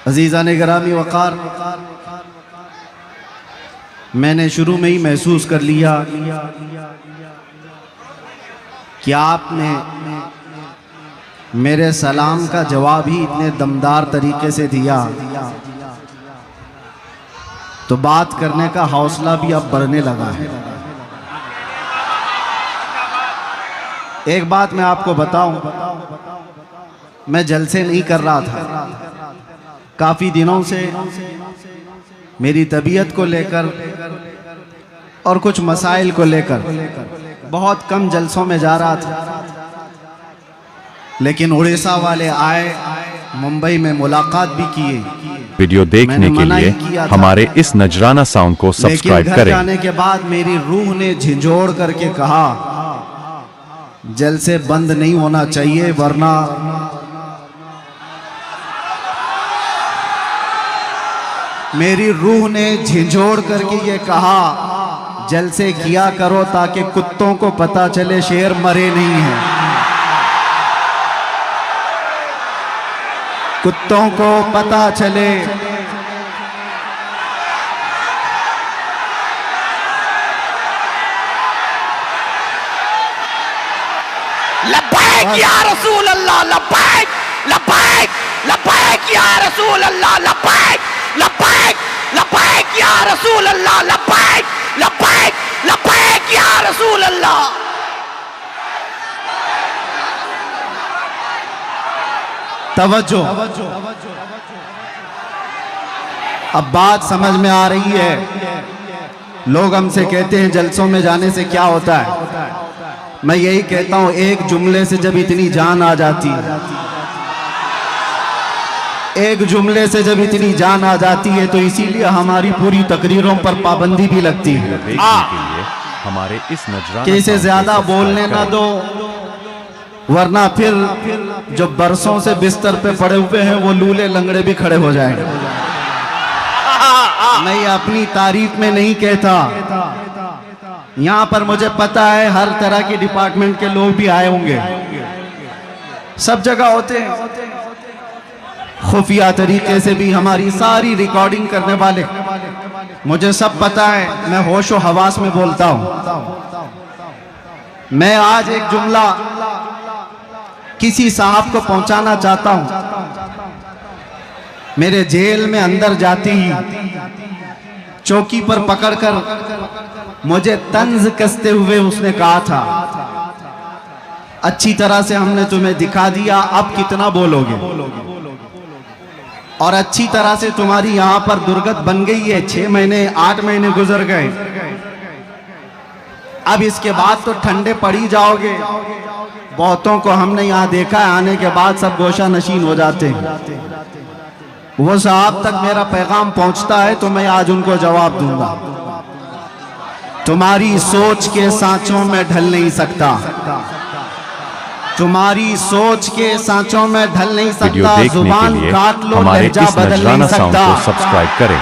अजीज़ान गिरामी वक़ार, मैंने शुरू में ही महसूस कर लिया कि आपने मेरे सलाम का जवाब ही इतने दमदार तरीके से दिया, तो बात करने का हौसला भी अब बढ़ने लगा है। एक बात मैं आपको बताऊं, मैं जलसे नहीं कर रहा था। काफ़ी दिनों से मेरी तबीयत को लेकर और कुछ मसाइल को लेकर बहुत कम जलसों में जा रहा था, लेकिन उड़ीसा वाले आए, मुंबई में मुलाकात भी किए। वीडियो देखने के लिए हमारे इस नजराना साउंड को सब्सक्राइब घर करें। जाने के बाद मेरी रूह ने झिंझोड़ करके कहा, जलसे बंद नहीं होना चाहिए, वरना मेरी रूह ने झिंझोड़ करके ये कहा, जलसे किया करो ताकि कुत्तों को पता चले शेर मरे नहीं हैं। कुत्तों को पता चले लब्बैक या रसूल अल्लाह, लब्बैक लब्बैक लब्बैक या रसूल अल्लाह, लब्बैक लब्बैक लब्बैक या रसूल अल्लाह, लब्बैक लब्बैक लब्बैक या रसूल अल्लाह। तवज्जो, अब बात समझ में आ रही है। लोग हमसे कहते हैं जलसों में जाने से क्या होता है। मैं यही कहता हूं, एक जुमले से जब इतनी जान आ जाती है, एक जुमले से जब इतनी जान आ जाती है, तो इसीलिए हमारी पूरी तकरीरों पर पाबंदी भी लगती है हमारे इस नजराना कि इसे ज्यादा बोलने ना दो, वरना फिर जो बरसों से बिस्तर पे पड़े हुए हैं वो लूले लंगड़े भी खड़े हो जाएंगे। मैं ये अपनी तारीफ में नहीं कहता, यहाँ पर मुझे पता है हर तरह के डिपार्टमेंट के लोग भी आए होंगे, सब जगह होते हैं, खुफिया तरीके से भी हमारी सारी रिकॉर्डिंग करने वाले, मुझे सब पता है। मैं होशो हवास में बोलता हूँ। मैं आज एक जुमला किसी साहब को पहुंचाना चाहता हूं। मेरे जेल में अंदर जाती ही चौकी पर पकड़कर मुझे तंज कसते हुए उसने कहा था, अच्छी तरह से हमने तुम्हें दिखा दिया, अब कितना बोलोगे, और अच्छी तरह से तुम्हारी यहां पर दुर्गत बन गई है। 6 महीने 8 महीने गुजर गए, अब इसके बाद तो ठंडे पड़ ही जाओगे। बहुतों को हमने यहाँ देखा है, आने के बाद सब गोशा नशीन हो जाते हैं। वो साहब तक मेरा पैगाम पहुंचता है तो मैं आज उनको जवाब दूंगा, तुम्हारी सोच के सांचों में ढल नहीं सकता, तुम्हारी सोच के सांचों में ढल नहीं सकता, जुबान काट लो लहजा बदल नहीं सकता। सब्सक्राइब करें।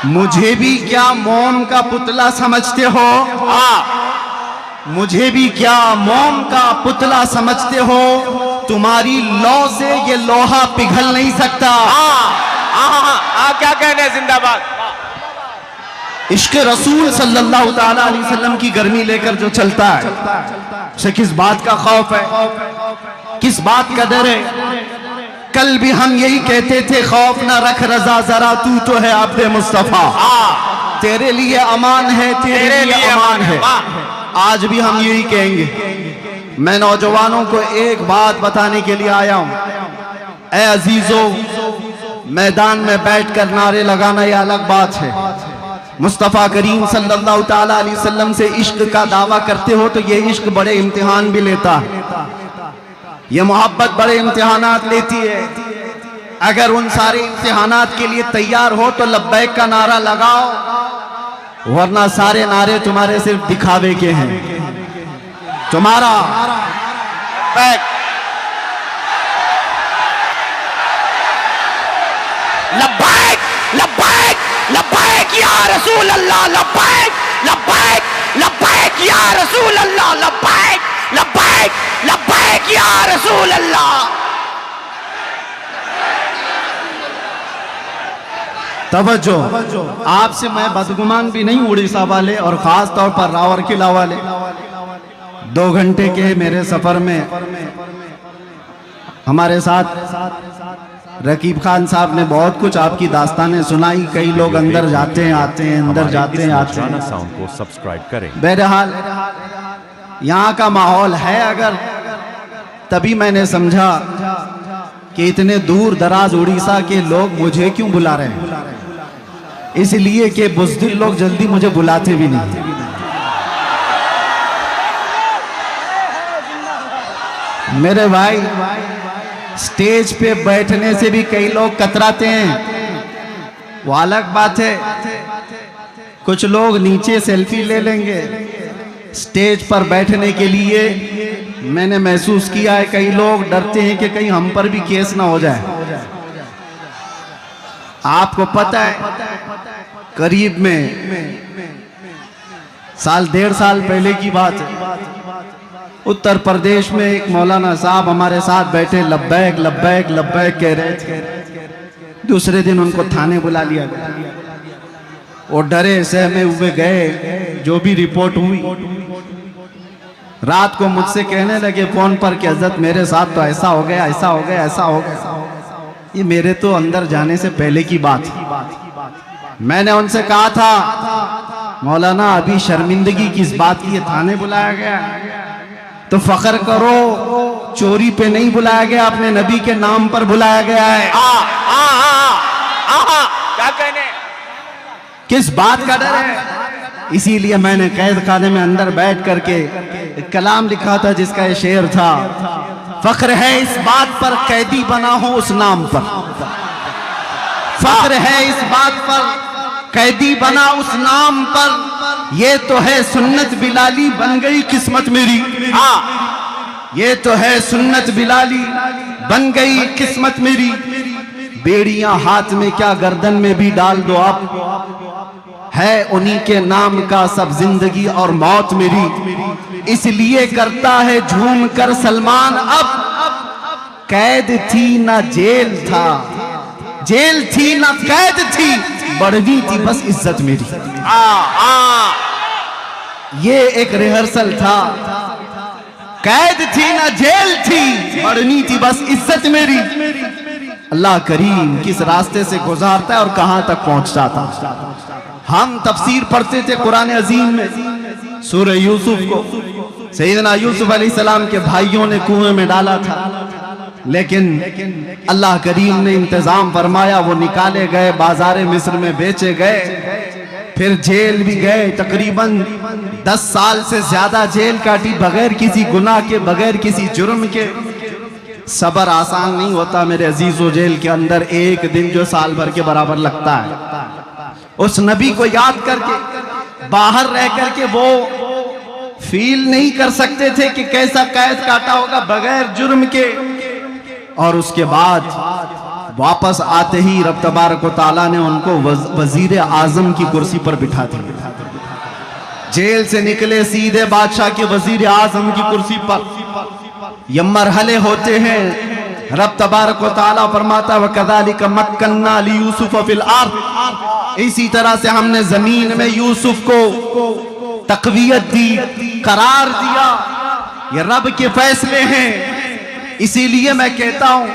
मुझे भी क्या मोम का पुतला समझते हो? मुझे भी क्या मोम का पुतला समझते हो? तुम्हारी लौ से ये लोहा पिघल नहीं सकता। क्या कहने जिंदाबाद। इश्क रसूल सल्लल्लाहु ताला अलैहि वसल्लम की गर्मी लेकर जो चलता है, उसे किस बात का खौफ है, किस बात का डर है? कल भी हम यही कहते थे, खौफ ना रख रजा जरा, तू तो है अब्दे मुस्तफा, तेरे लिए अमान है, तेरे लिए अमान है। आज भी हम यही कहेंगे। मैं नौजवानों को एक बात बताने के लिए आया हूं। ए अजीजों, मैदान में बैठकर नारे लगाना यह अलग बात है। मुस्तफ़ा करीम सल्लल्लाहु ताला अलैहि वसल्लम से इश्क का दावा करते हो तो ये इश्क बड़े इम्तिहान भी लेता है, ये मोहब्बत बड़े इम्तिहानात लेती है। अगर उन सारे इम्तिहानात के लिए तैयार हो तो लब्बैक का नारा लगाओ, वरना सारे नारे तुम्हारे सिर्फ दिखावे के हैं। तुम्हारा लब्बैक लब्बैक लब्बैक या रसूल अल्लाह, लब्बैक लब्बैक लब्बैक या रसूल अल्लाह, लब्बैक लब्बैक लब्बैक या रसूल अल्लाह। तवज्जो, आपसे मैं बदगुमान भी नहीं, उड़ीसा वाले और खास तौर पर रावरकिला वाले। 2 घंटे के मेरे सफर में हमारे साथ रकीब खान साहब ने बहुत कुछ आपकी दास्तानें सुनाई। कई लोग अंदर जाते हैं आते हैं, अंदर जाते हैं आते हैं। साउंड को सब्सक्राइब करें। बहरहाल यहाँ का माहौल है अगर, तभी मैंने समझा कि इतने दूर दराज उड़ीसा के लोग मुझे क्यों बुला रहे हैं। इसलिए कि बुज़दिल लोग जल्दी मुझे बुलाते भी नहीं। मेरे भाई, स्टेज पे बैठने से भी कई लोग कतराते हैं, वो अलग बात है। कुछ लोग नीचे सेल्फी ले लेंगे, स्टेज पर बैठने के लिए मैंने महसूस किया है कई लोग डरते हैं कि कहीं हम पर भी केस ना हो जाए। आपको पता है, करीब में साल 1.5 साल पहले की बात है, उत्तर प्रदेश में एक मौलाना साहब हमारे साथ बैठे, लब्बैक लब्बैक लब्बैक कह रहे थे। दूसरे दिन उनको थाने बुला लिया गया। वो डरे सहमे हुए गए, जो भी रिपोर्ट हुई। रात को मुझसे कहने लगे फोन पर कि हजरत मेरे साथ तो ऐसा हो गया, ऐसा हो गया, ऐसा हो गया। ये मेरे तो अंदर जाने से पहले की बात है। मैंने उनसे कहा था, मौलाना अभी शर्मिंदगी किस बात की, थाने बुलाया गया तो फख्र करो, चोरी पे नहीं बुलाया गया, अपने नबी के नाम पर बुलाया गया है। क्या कहने, किस बात का डर है। इसीलिए मैंने कैद खाने में अंदर बैठ करके एक कलाम लिखा था जिसका ये शेर था, फख्र है इस बात पर कैदी बना हो उस नाम पर, फख्र है इस बात पर कैदी बना उस नाम पर, ये तो है सुन्नत बिलाली बन गई किस्मत मेरी। ये तो है सुन्नत बिलाली बन गई किस्मत मेरी। बेड़ियां हाथ में क्या गर्दन में भी डाल दो आप, है उन्हीं के नाम का सब जिंदगी और मौत मेरी। इसलिए करता है झूम कर सलमान अब, कैद थी ना जेल था, जेल थी ना कैद थी, बढ़नी थी बस इज्जत मेरी। ये एक रिहर्सल था, कैद थी ना जेल थी, बढ़नी थी बस इज्जत मेरी। अल्लाह करीम किस रास्ते से गुजारता है और कहां तक पहुंचता था। हम तफसीर पढ़ते थे कुरान अजीम में, सूरह यूसुफ को सैयदना यूसुफ अलैहिस्सलाम के भाइयों ने कुएं में डाला था, लेकिन अल्लाह करीम ने इंतजाम फरमाया, वो निकाले गए, बाजारे मिस्र में बेचे गए, फिर जेल भी गए। तकरीबन 10 साल से ज्यादा जेल काटी बगैर किसी गुनाह के, बगैर किसी जुर्म के। सबर आसान नहीं होता मेरे अजीजों, जेल के अंदर एक दिन जो साल भर के बराबर लगता है। उस नबी को याद करके, बाहर रह करके वो फील नहीं कर सकते थे कि कैसा कैद काटा होगा बगैर जुर्म के। और उसके बाद वापस आते ही रब तबारक व तआला ने उनको वजीर आजम की कुर्सी पर बिठा दिया। जेल से निकले सीधे बादशाह के वजीर आजम की कुर्सी पर। ये मरहले होते हैं। रब तबारक व तआला फरमाता है, वकज़ालिक मक्कन्ना लियूसुफ फिल अर्द, इसी तरह से हमने जमीन में यूसुफ को तकवीयत दी, करार दिया। ये रब के फैसले हैं। इसीलिए मैं कहता हूं,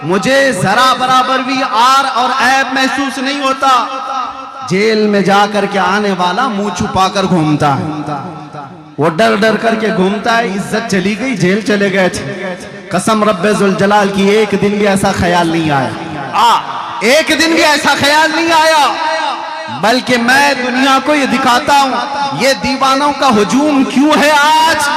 मुझे जरा बराबर भी आर और ऐब महसूस नहीं होता। जेल में जाकर के आने वाला मुंह छुपाकर घूमता है, वो डर डर करके घूमता है। इज्जत चली गई, जेल चले गए थे। कसम रब्बे जुल जलाल की, एक दिन भी ऐसा ख्याल नहीं आया, एक दिन भी ऐसा ख्याल नहीं आया। बल्कि मैं दुनिया को ये दिखाता हूं, ये दीवानों का हुजूम क्यों है। आज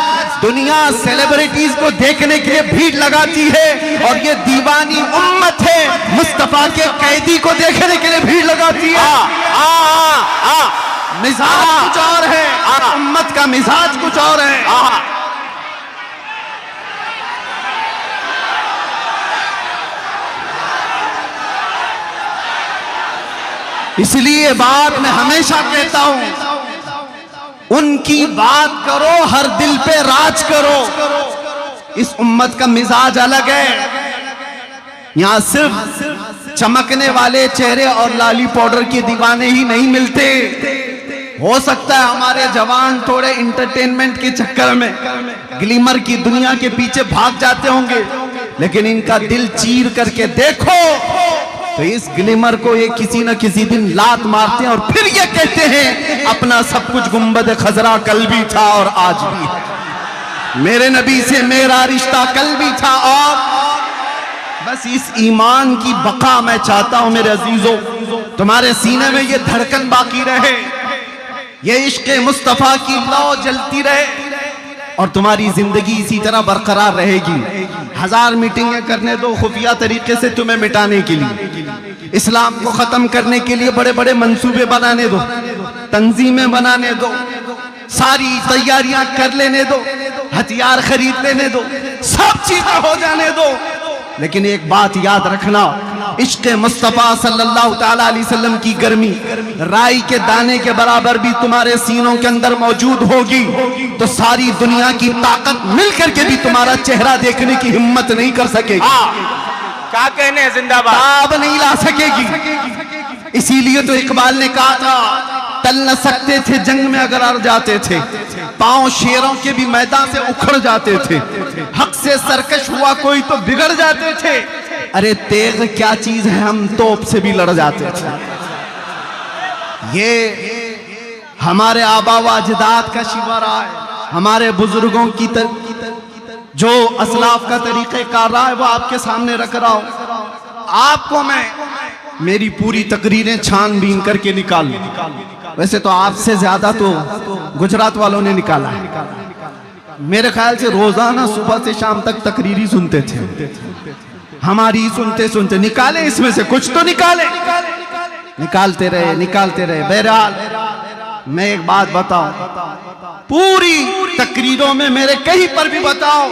दुनिया सेलिब्रिटीज को देखने के लिए भीड़ लगाती है, और ये दीवानी उम्मत है मुस्तफा के कैदी को देखने के लिए भीड़ लगाती है। मिजाज कुछ और है, उम्मत का मिजाज कुछ और है। इसलिए बात मैं हमेशा कहता हूं, उनकी बात करो, हर दिल पे राज करो। इस उम्मत का मिजाज अलग है। यहां सिर्फ चमकने वाले चेहरे और लाली पाउडर के दीवाने ही नहीं मिलते। हो सकता है हमारे जवान थोड़े इंटरटेनमेंट के चक्कर में ग्लिमर की दुनिया के पीछे भाग जाते होंगे, लेकिन इनका दिल चीर करके देखो तो इस ग्लिमर को ये किसी न किसी दिन लात मारते हैं और फिर ये कहते हैं अपना सब कुछ गुंबद खजरा कल भी था और आज भी है। मेरे नबी से मेरा रिश्ता कल भी था और बस इस ईमान की बका मैं चाहता हूं मेरे अजीजों, तुम्हारे सीने में ये धड़कन बाकी रहे, ये इश्क मुस्तफा की लौ जलती रहे और तुम्हारी जिंदगी इसी तरह बरकरार रहेगी। 1000 मीटिंगें करने दो खुफिया तरीके से तुम्हें मिटाने के लिए, इस्लाम को खत्म करने के लिए बड़े बड़े मंसूबे बनाने दो, तंजीमें बनाने दो, सारी तैयारियां कर लेने दो, हथियार खरीद लेने दो, सब चीजें हो जाने दो, लेकिन एक बात याद रखना, इश्क मुस्तफा सल्लल्लाहु ताला अलैहि वसल्लम की गर्मी राई के दाने के बराबर भी तुम्हारे सीनों के अंदर मौजूद होगी तो सारी दुनिया की ताकत मिलकर के भी तुम्हारा चेहरा देखने की हिम्मत नहीं कर सकेगी। क्या कहने जिंदाबाद अब नहीं ला सकेगी। इसीलिए तो इकबाल ने कहा था टल न सकते थे जंग में अगर अड़ जाते थे, पांव शेरों के भी मैदान से उखड़ जाते थे, हक से सरकश हुआ कोई तो बिगड़ जाते थे, अरे तेग क्या चीज है हम तोप से भी लड़ जाते थे। ये हमारे आबा व अजदाद का शिवा रहा है, हमारे बुजुर्गों की जो असलाफ का तरीक़ेकार रहा है वो आपके सामने रख रहा हूं। आपको मैं मेरी पूरी तकरीरें छानबीन करके निकाल लूं। वैसे तो आपसे ज्यादा तो गुजरात वालों ने निकाला है, मेरे ख्याल से रोजाना सुबह से शाम तक तकरीरी सुनते थे, हमारी सुनते सुनते निकाले, इसमें से कुछ तो निकाले, निकालते रहे। बहरहाल मैं एक बात बताऊं, पूरी तकरीरों में मेरे कहीं पर भी बताओ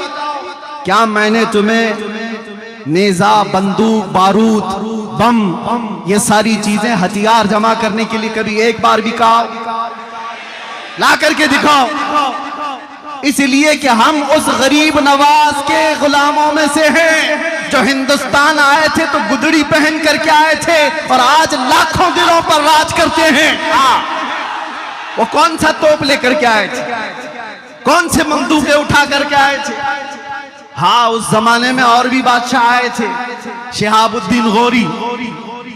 क्या मैंने तुम्हें नेजा, बंदूक, बारूद, बम, ये सारी चीजें हथियार जमा करने के लिए कभी एक बार भी कहा? ला करके दिखाओ। इसलिए कि हम उस गरीब नवाज के गुलामों में से हैं जो हिंदुस्तान आए थे तो गुदड़ी पहन करके आए थे और आज लाखों दिलों पर राज करते हैं। वो कौन सा तोप लेकर के आए थे, कौन से बंदूकें उठा करके आए थे? हाँ, उस जमाने में और भी बादशाह आए थे। शिहाबुद्दीन गौरी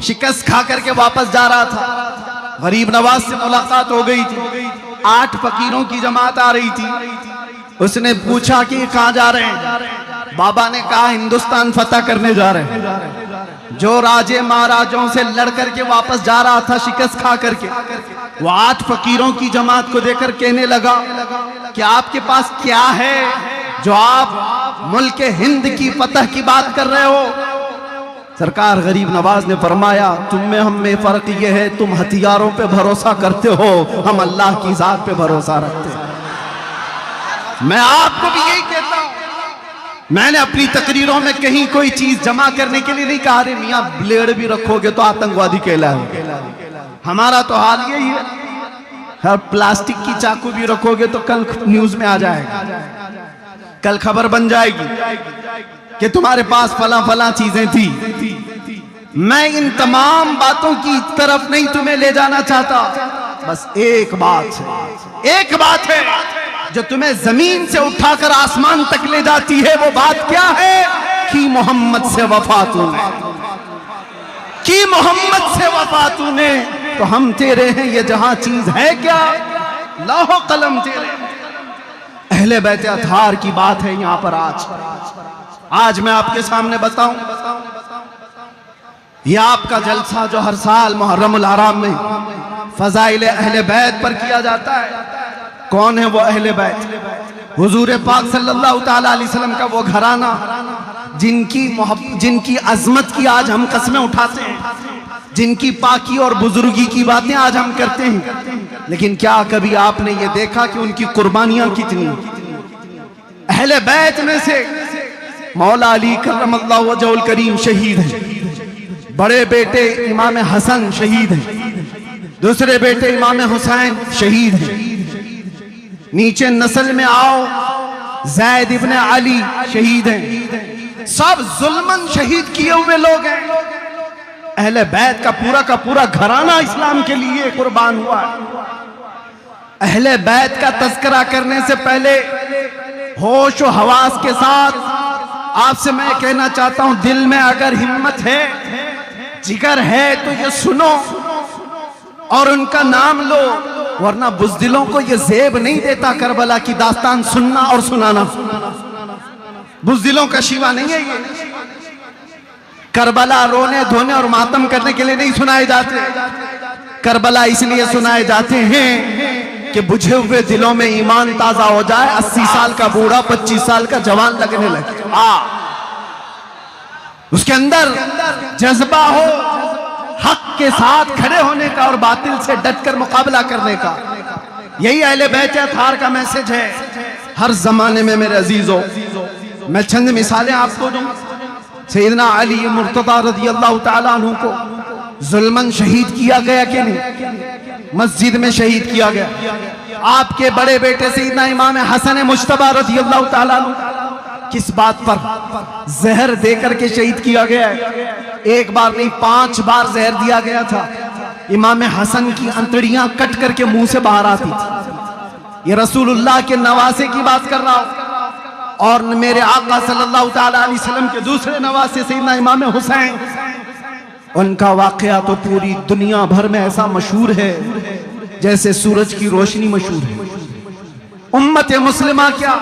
शिकस्त खा करके वापस जा रहा था, गरीब नवाज से मुलाकात हो गई थी, 8 फकीरों की जमात आ रही थी। उसने पूछा कि कहाँ जा रहे हैं? बाबा ने कहा हिंदुस्तान फतह करने जा रहे हैं। जो राजे महाराजों से लड़ करके वापस जा रहा था शिकस्त खा करके, वो 8 फकीरों की जमात को देखकर कहने लगा कि आपके पास क्या है जो आप मुल्क हिंद की फतह की बात कर रहे हो? सरकार गरीब नवाज ने फरमाया तुम में हम में फर्क ये है, तुम हथियारों पे भरोसा करते हो, हम अल्लाह की जात पे भरोसा रखते हैं। मैं आपको भी यही कहता हूं, मैंने अपनी तकरीरों में कहीं कोई चीज जमा करने के लिए नहीं कहा रे मियां ब्लेड भी रखोगे तो आतंकवादी कहलाओगे। हमारा तो हाल यही है, हर प्लास्टिक की चाकू भी रखोगे तो कल न्यूज में आ जाएगा, कल खबर बन जाएगी कि तुम्हारे पास फला फला चीजें थी। मैं इन तमाम बातों की तरफ नहीं तुम्हें ले जाना चाहता, बस एक बात है जो तुम्हें जमीन से उठाकर आसमान तक ले जाती है। वो बात क्या है? कि मोहम्मद से वफा तूने, कि मोहम्मद से वफा तूने, तो हम तेरे हैं, ये जहां चीज है क्या, लाहो कलम तेरे। अहले बैत अतहार की बात है यहां पर। आज मैं आपके सामने बताऊं, यह आपका जलसा जो हर साल मुहर्रमुल हराम में फजाइल अहले बैत पर किया जाता है। कौन है वो अहले बैत? हुजूर पाक सल्लल्लाहु ताला अलैहि वसल्लम का वो घराना जिनकी अजमत की आज हम कस्में उठाते हैं, जिनकी पाकी और बुजुर्गी की बातें आज हम करते हैं, लेकिन क्या कभी आपने ये देखा कि उनकी कुर्बानियां कितनी? अहले बैत में से मौला अली करमल्लाहु वजहुल करीम शहीद हैं, बड़े बेटे इमाम हसन शहीद हैं, दूसरे बेटे इमाम हुसैन शहीद हैं, नीचे नस्ल में आओ ज़ैद इब्न अली शहीद हैं। सब जुल्मन शहीद किए हुए लोग हैं। अहले बैत का पूरा घराना इस्लाम के लिए कुर्बान हुआ। अहले बैत का तज़किरा करने से पहले होश और हवास के साथ आपसे मैं कहना चाहता हूं, दिल में अगर हिम्मत है, जिगर है, तो ये सुनो और उनका नाम लो, वरना बुज़दिलों को ये ज़ेब नहीं देता करबला की दास्तान सुनना और सुनाना। बुज़दिलों का शिवा नहीं है ये। करबला रोने धोने और मातम करने के लिए नहीं सुनाए जाते। करबला इसलिए सुनाए जाते हैं कि बुझे हुए दिलों में ईमान ताजा हो जाए, 80 साल का बूढ़ा 25 साल का जवान लगने लगे। उसके अंदर जज्बा हो हक के साथ खड़े होने का और बातिल से डटकर मुकाबला करने का। यही अहले बैत अताहार का मैसेज है हर जमाने में। मेरे अजीजों, मैं चंद मिसालें आपको दूं। सैयदना अली मुर्तज़ा रज़ी अल्लाह तआला अन्हु को जुल्मन शहीद किया गया कि नहीं? मस्जिद में शहीद किया गया। आपके बड़े बेटे सैयदना इमाम हसन मुज्तबा रज़ी अल्लाह तआला अन्हु किस बात पर? जहर देकर के शहीद किया गया है। एक बार नहीं 5 बार जहर दिया गया था। इमाम हसन की अंतड़ियां कट करके मुंह से बाहर आती थी। ये रसूलुल्लाह के नवासे की बात कर रहा हूं। और मेरे आका सल्लल्लाहु तआला अलैहि वसल्लम के दूसरे नवासे सैयदना इमाम हुसैन, उनका वाकया तो पूरी दुनिया भर में ऐसा मशहूर है जैसे सूरज की रोशनी मशहूर है। उम्मत मुस्लिमा क्या,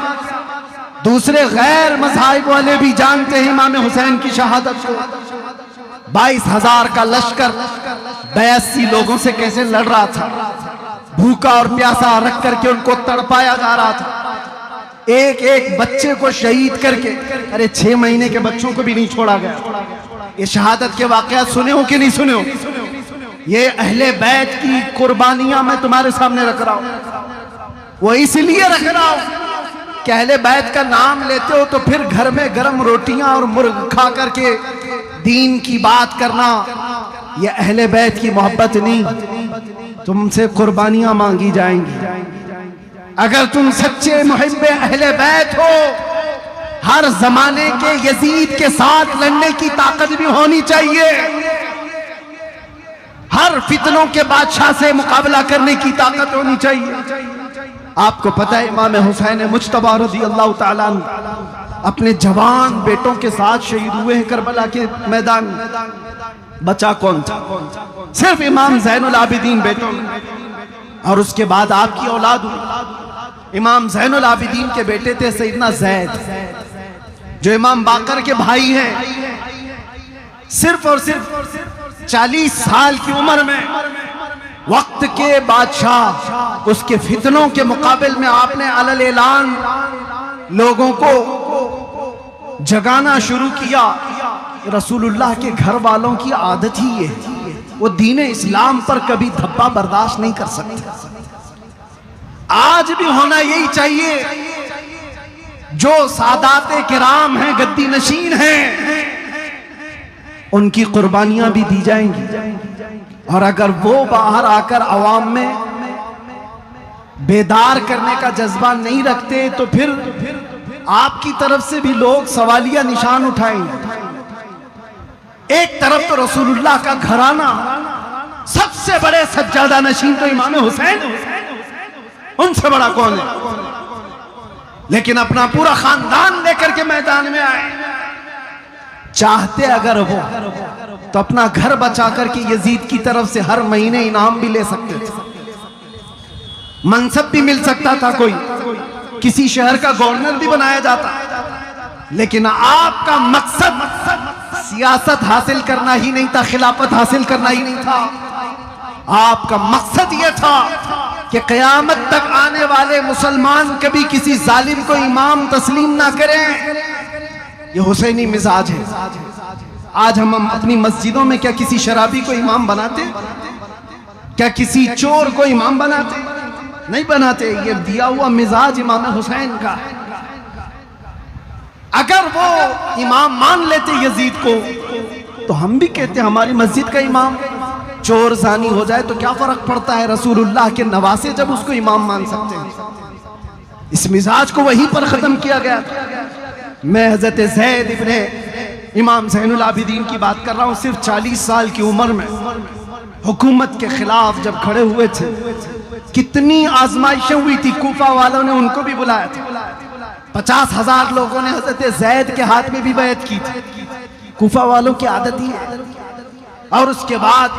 दूसरे गैर मज़ाहिब वाले भी जानते हैं इमाम हुसैन की शहादत को। 22,000 का लश्कर 82 लोगों से कैसे लड़ रहा था। भूखा और प्यासा रख करके उनको तड़पाया जा रहा था। एक एक बच्चे को शहीद करके, अरे 6 महीने के बच्चों को भी नहीं छोड़ा गया। ये शहादत के वाकयात सुने हो कि नहीं सुने हो? ये अहले बैत की कुर्बानियां मैं तुम्हारे सामने रख रहा हूं। वो इसलिए रख रहा हूं कि अहले बैत का नाम लेते हो तो फिर घर में गर्म रोटियां और मुर्ग खा करके दीन की बात करना, ये अहले बैत की मोहब्बत नहीं। तुमसे कुर्बानियां मांगी जाएंगी। अगर तुम सच्चे मुहिब्बे अहले बैत हो, हर जमाने के यजीद के साथ लड़ने की ताकत भी होनी चाहिए। हर फितनों के बादशाह से मुकाबला करने की ताकत होनी चाहिए। आपको पता है इमाम हुसैन मुज्तबा रज़ी अल्लाह तआला अन्हु अपने जवान बेटों के साथ शहीद हुए हैं करबला के मैदान में। बचा कौन था? सिर्फ इमाम ज़ैनुल आबिदीन बेटों में। और उसके बाद आपकी औलाद हुई। इमाम ज़ैनुल आबिदीन के बेटे थे सैयदना ज़ैद, जो इमाम बाकर के भाई हैं। सिर्फ और सिर्फ 40 साल की उम्र में वक्त के बादशाह, उसके फितनों के मुकाबिल में आपने अलल ऐलान लोगों को जगाना शुरू किया। रसूलुल्लाह के घर वालों की आदत ही ये है, वो दीन इस्लाम पर कभी धब्बा बर्दाश्त नहीं कर सकते। आज भी होना यही चाहिए। जो सादाते किराम हैं, गद्दी नशीन हैं, उनकी कुर्बानियां भी दी जाएंगी। और अगर वो बाहर आकर अवाम में बेदार करने का जज्बा नहीं रखते तो फिर आपकी तरफ से भी लोग सवालिया निशान उठाएंगे। एक तरफ तो रसूलुल्लाह का घराना, सबसे बड़े सज्जादा नशीन तो इमाम हुसैन, उनसे बड़ा कौन है? लेकिन अपना पूरा खानदान लेकर के मैदान में आए। चाहते अगर वो तो अपना घर बचा करके यजीद की तरफ से हर महीने इनाम भी ले सकते थे, मनसब भी मिल सकता था, कोई किसी शहर का गवर्नर भी बनाया जाता। लेकिन आपका मकसद सियासत हासिल करना ही नहीं था, खिलाफत हासिल करना ही नहीं था। आपका मकसद यह था कि क़यामत तक आने वाले मुसलमान कभी किसी जालिम को इमाम तस्लीम ना करें। ये हुसैनी मिजाज है। आज हम अपनी मस्जिदों में क्या किसी शराबी को इमाम बनाते? क्या किसी चोर को इमाम बनाते? नहीं बनाते। ये दिया हुआ मिजाज इमाम हुसैन का। अगर वो इमाम मान लेते यजीद को तो हम भी कहते हमारी मस्जिद का इमाम चोर जानी हो जाए तो क्या फर्क पड़ता है? रसूलुल्लाह के नवासे जब उसको इमाम मान सकते हैं। इस मिजाज को वहीं पर खत्म किया गया। मैं हजरत ज़ैद इब्ने इमाम ज़ैनुल आबिदीन की बात कर रहा हूँ, सिर्फ 40 साल की उम्र में हुकूमत के खिलाफ जब खड़े हुए थे, कितनी आजमाइशें हुई थी। कूफा वालों ने उनको भी बुलाया था, 50,000 लोगों ने हज़रत ज़ैद के हाथ में भी बैत की थी। कूफा वालों की आदत ही है। और उसके बाद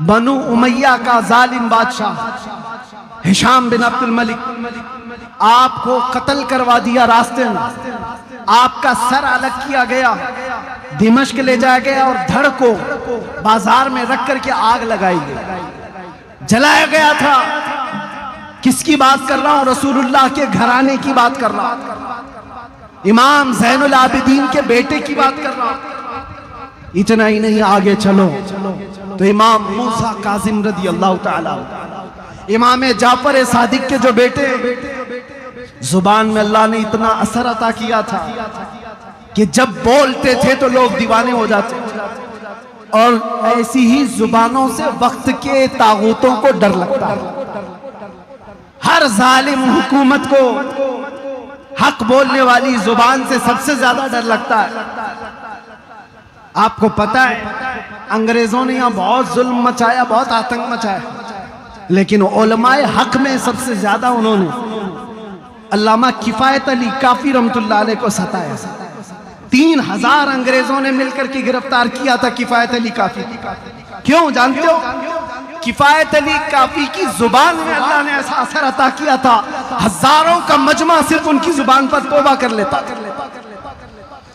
बनु उमैया का जालिम बादशाह हिशाम बिन अब्दुल मलिक आपको कत्ल करवा दिया रास्ते में, आपका सर अलग किया गया, दिमश्क ले जाया गया और धड़ को बाजार में रख करके आग लगाई गई, जलाया गया था। किसकी बात कर रहा हूं? रसूलुल्लाह के घराने की बात कर रहा हूं, इमाम ज़ैनुल आबिदीन के बेटे की बात कर रहा हूं। इतना ही नहीं, आगे चलो तो इमाम मूसा काजिम रदी अल्लाह ताला, इमाम जाफर सादिक के जो बेटे, जुबान में अल्लाह ने इतना असर अता किया था कि जब बोलते थे तो लोग दीवाने हो जाते। और ऐसी ही जुबानों से वक्त के तागूतों को डर लगता है। हर जालिम हुकूमत को हक बोलने वाली जुबान से सबसे ज्यादा डर लगता है। आपको पता है अंग्रेजों ने यहाँ बहुत जुल्म मचाया, बहुत आतंक मचाया, लेकिन उलमाए हक में सबसे ज्यादा उन्होंने अल्लामा किफायत अली काफी रहमतुल्लाह अलैह को सताया। 3000 अंग्रेजों ने मिलकर के गिरफ्तार किया था किफायत अली काफी। क्यों जानते हो? किफायत अली काफी की जुबान में अल्लाह ने ऐसा असर अता किया था, हजारों का मजमा सिर्फ उनकी जुबान पर तौबा कर लेता,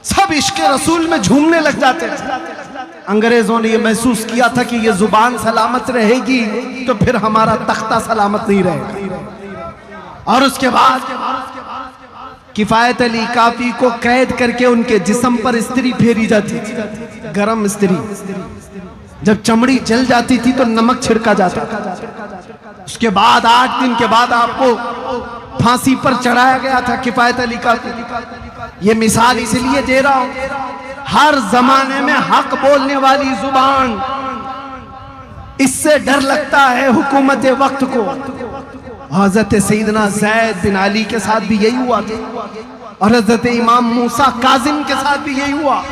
सब इश्क रसूल में झूमने लग जाते थे। अंग्रेजों ने यह महसूस किया था कि यह जुबान सलामत रहेगी तो फिर हमारा तख्ता सलामत नहीं रहेगा। और उसके बाद किफायत अली काफी को कैद करके उनके जिस्म पर इस्त्री फेरी जाती थी, गरम इस्त्री। जब चमड़ी जल जाती थी तो नमक छिड़का जाता। उसके बाद 8 दिन के बाद आपको फांसी पर चढ़ाया गया था किफायत अली काफी। ये मिसाल इसलिए दे रहा हूं, हर जमाने में हक बोलने वाली जुबान, इससे डर लगता है हुकूमत वक्त को। हजरत सईदना ज़ैद बिन अली के साथ भी यही हुआ था और हजरत इमाम मूसा काजिम के साथ भी यही हुआ।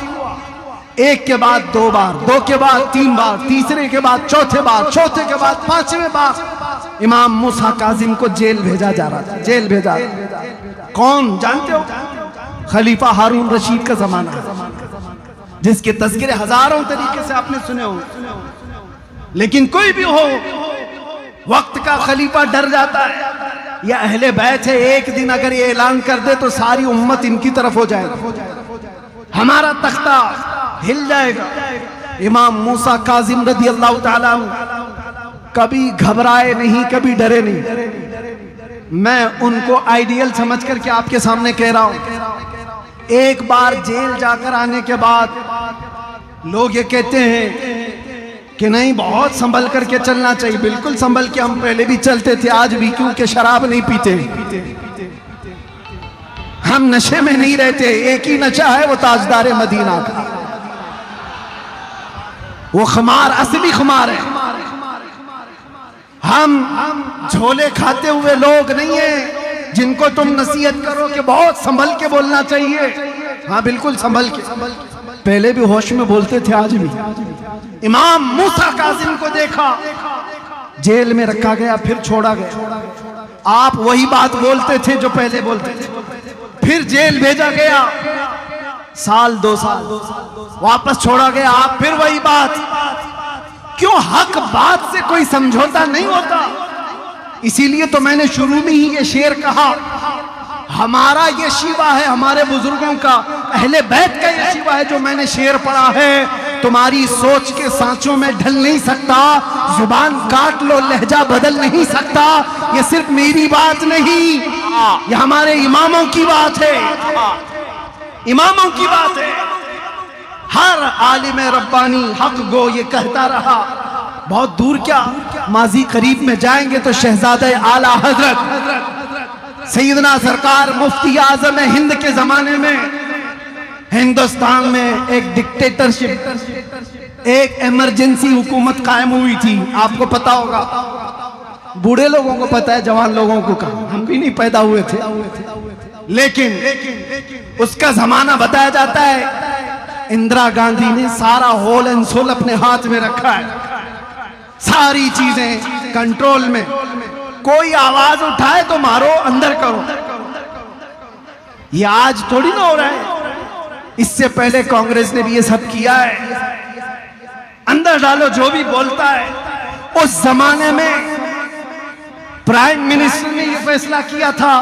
एक के बाद 2 बार, 2 के बाद 3 बार, तीसरे के बाद चौथे बार, चौथे के बाद 5वें बार इमाम मूसा काजिम को जेल भेजा जा रहा था। जेल भेजा कौन जानते हो? खलीफा हारून रशीद का जमाना, जिसके तज़किरे हजारों तरीके से आपने सुने हो। लेकिन कोई भी हो, वक्त का खलीफा डर जाता है। यह अहले बैत है, एक दिन अगर ये ऐलान कर दे तो सारी उम्मत इनकी तरफ हो जाएगी, हमारा तख्ता हिल जाएगा। इमाम मूसा काजिम रदी अल्लाह ताला कभी घबराए नहीं, कभी डरे नहीं। मैं उनको आइडियल समझ करके आपके सामने कह रहा हूं। एक बार जेल जाकर आने के बाद लोग ये कहते हैं कि नहीं, बहुत संभल करके चलना चाहिए। बिल्कुल संभल के हम पहले भी चलते थे, आज भी, क्योंकि शराब नहीं पीते, हम नशे में नहीं रहते। एक ही नशा है, वो ताजदार मदीना का, वो खुमार असली खुमार है। हम झोले खाते हुए लोग नहीं है जिनको तुम नसीहत करो कि बहुत संभल के बोलना चाहिए। हाँ, बिल्कुल संभल के, पहले भी होश में बोलते थे, आज भी। इमाम मूसा काजिम को देखा, जेल में रखा गया, फिर छोड़ा गया। आप वही बात बोलते थे जो पहले बोलते थे, फिर जेल भेजा गया, साल 2 साल, वापस छोड़ा गया, आप फिर वही बात। क्यों? हक बात से कोई समझौता नहीं होता। इसीलिए तो मैंने शुरू में ही ये शेर कहा, हमारा ये शिवा है, हमारे बुजुर्गों का, अहले बैत का ये शिवा है जो मैंने शेर पढ़ा है। तुम्हारी सोच के सांचों में ढल नहीं सकता, जुबान काट लो, लहजा बदल नहीं सकता। ये सिर्फ मेरी बात नहीं, ये हमारे इमामों की बात है, इमामों की बात है। हर आलिम रब्बानी हक गो ये कहता रहा। बहुत दूर क्या, माजी करीब में जाएंगे तो शहजादे आला हजरत सैयदना सरकार मुफ्ती आजम हिंद के जमाने में हिंदुस्तान में एक डिक्टेटरशिप, एक इमरजेंसी हुकूमत कायम हुई थी। आपको पता होगा, बूढ़े लोगों को पता है, जवान लोगों को कहा, हम भी नहीं पैदा हुए थे। लेकिन उसका जमाना बताया जाता है इंदिरा गांधी ने सारा होल एंड सोल अपने हाथ में रखा है, सारी चीजें कंट्रोल में। कोई आवाज उठाए तो मारो, अंदर करो। ये आज थोड़ी ना हो रहा है, इससे पहले कांग्रेस ने भी ये सब किया है। अंदर डालो जो भी बोलता है। उस जमाने में प्राइम मिनिस्टर ने यह फैसला किया था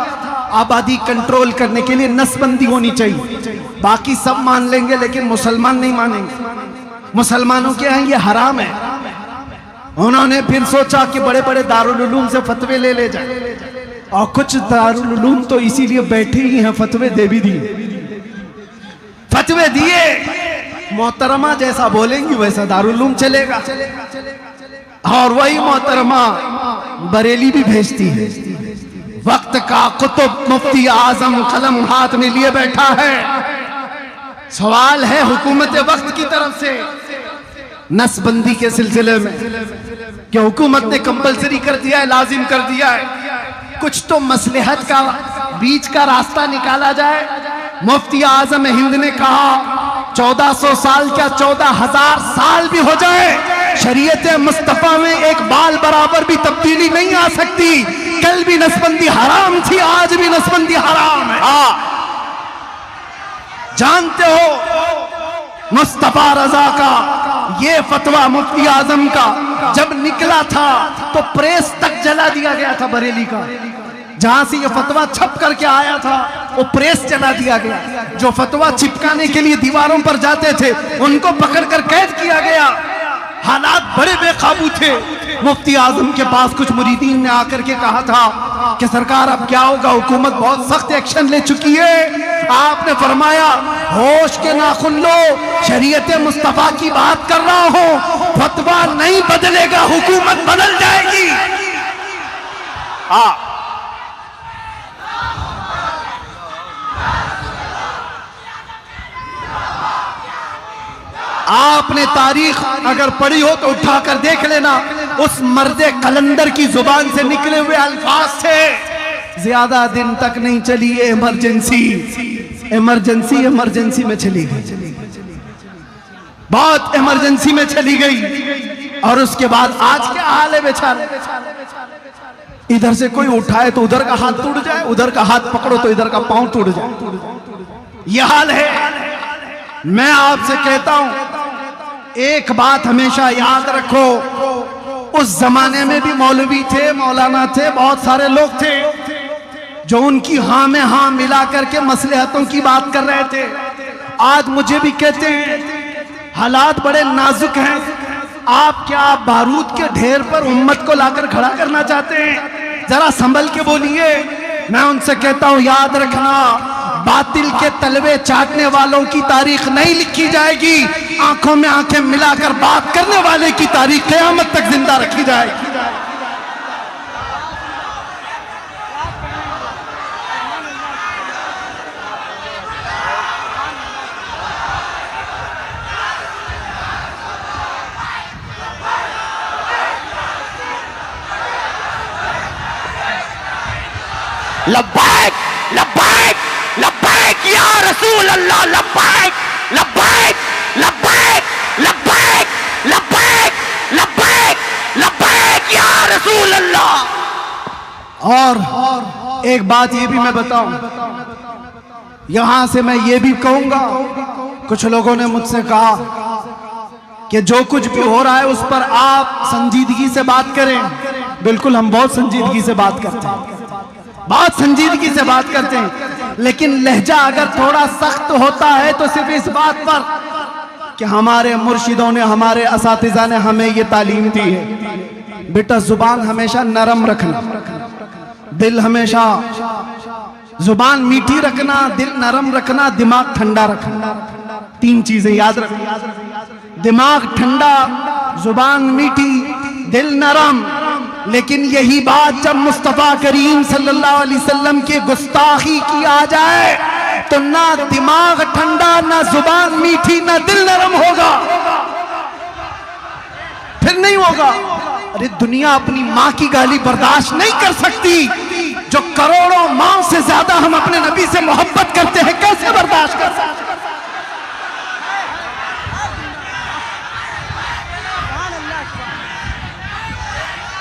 आबादी कंट्रोल करने के लिए नसबंदी होनी चाहिए। बाकी सब मान लेंगे लेकिन मुसलमान नहीं मानेंगे। मुसलमानों के यहाँ ये हराम है। उन्होंने फिर सोचा कि बड़े बड़े दारुल उलूम से फतवे ले जाए, और कुछ दारुल उलूम तो इसीलिए बैठे ही हैं, फतवे दे भी दिए। फतवे दिए, मोहतरमा जैसा बोलेंगी वैसा दारुल उलूम चलेगा। और वही मोहतरमा बरेली भी भेजती है। वक्त का कुतुब मुफ्ती आजम कलम हाथ में लिए बैठा है। सवाल है हुकूमत वक्त की तरफ से नसबंदी के सिलसिले में कि हुकूमत ने कंपलसरी कर दिया है, लाजिम कर दिया है। कुछ तो मसलहत का बीच का रास्ता निकाला जाए। मुफ्ती आजम हिंद ने कहा 1400 साल क्या 14,000 साल भी हो जाए, शरीयत मुस्तफा में एक बाल बराबर भी तब्दीली नहीं आ सकती। कल भी नसबंदी हराम थी, आज भी नसबंदी हराम है। जानते हो मुस्तफा रजा का ये फतवा मुफ्ती आजम का जब निकला था तो प्रेस तक जला दिया गया था बरेली का। जहां से ये फतवा छप करके आया था वो प्रेस जला दिया गया। जो फतवा चिपकाने के लिए दीवारों पर जाते थे उनको पकड़कर कैद किया गया। हालात बड़े बेकाबू थे। मुफ्ती आजम के पास कुछ मुरीदीन ने आकर के कहा था कि सरकार अब क्या होगा, हुकूमत बहुत सख्त एक्शन ले चुकी है। आपने फरमाया होश के नाखुन लो, शरीयत मुस्तफा की बात कर रहा हूं, फतवा नहीं बदलेगा, हुकूमत बदल जाएगी। आपने तारीख अगर पढ़ी हो तो उठाकर देख लेना, उस मर्दे कलंदर की जुबान से निकले हुए अल्फाज थे। ज्यादा दिन तक नहीं चली ये इमरजेंसी, इमरजेंसी इमरजेंसी में चली गई, बहुत इमरजेंसी में चली गई। और उसके बाद आज क्या हाल है बेचारे, इधर से कोई उठाए तो उधर का हाथ टूट जाए, उधर का हाथ पकड़ो तो इधर का पांव टूट जाए। यह हाल है। मैं आपसे कहता हूं एक बात हमेशा याद रखो, उस जमाने में भी मौलवी थे, मौलाना थे, बहुत सारे लोग थे जो उनकी हाँ में हाँ मिला करके मसलहतों की बात कर रहे थे। आज मुझे भी कहते हैं हालात बड़े नाजुक हैं, आप क्या बारूद के ढेर पर उम्मत को लाकर खड़ा करना चाहते हैं? जरा संभल के बोलिए। मैं उनसे कहता हूं याद रखना, बातिल के तलवे चाटने वालों की तारीख नहीं लिखी जाएगी, आंखों में आंखें मिलाकर बात करने वाले की तारीख क़यामत तक जिंदा रखी जाएगी। लब्बैक लब्बैक लब्बैक या रसूल अल्लाह, लब्बैक लब्बैक लब्बैक लब्बैक लब्बैक लब्बैक लब्बैक या रसूल अल्लाह। और एक बात ये भी मैं बताऊं, यहां से मैं ये भी कहूंगा, कुछ लोगों ने मुझसे कहा कि जो कुछ भी हो रहा है उस पर आप संजीदगी से बात करें। बिल्कुल, हम बहुत संजीदगी से बात करते हैं, बहुत संजीदगी से बात करते हैं, लेकिन लहजा अगर थोड़ा सख्त होता है तो सिर्फ इस बात पर कि हमारे मुर्शिदों ने, हमारे असातिज़ा ने हमें ये तालीम दी है, बेटा जुबान हमेशा नरम रखना, दिल हमेशा, जुबान मीठी रखना, दिल नरम रखना, दिमाग ठंडा रखना। 3 चीजें याद रखना, दिमाग ठंडा, जुबान मीठी, दिल नरम। लेकिन यही बात जब मुस्तफा करीम सल्लल्लाहु अलैहि वसल्लम की गुस्ताखी की आ जाए तो ना दिमाग ठंडा, ना जुबान मीठी, ना दिल नरम होगा, फिर नहीं होगा। अरे दुनिया अपनी माँ की गाली बर्दाश्त नहीं कर सकती, जो करोड़ों माँ से ज्यादा हम अपने नबी से मोहब्बत करते हैं, कैसे बर्दाश्त कर सकते?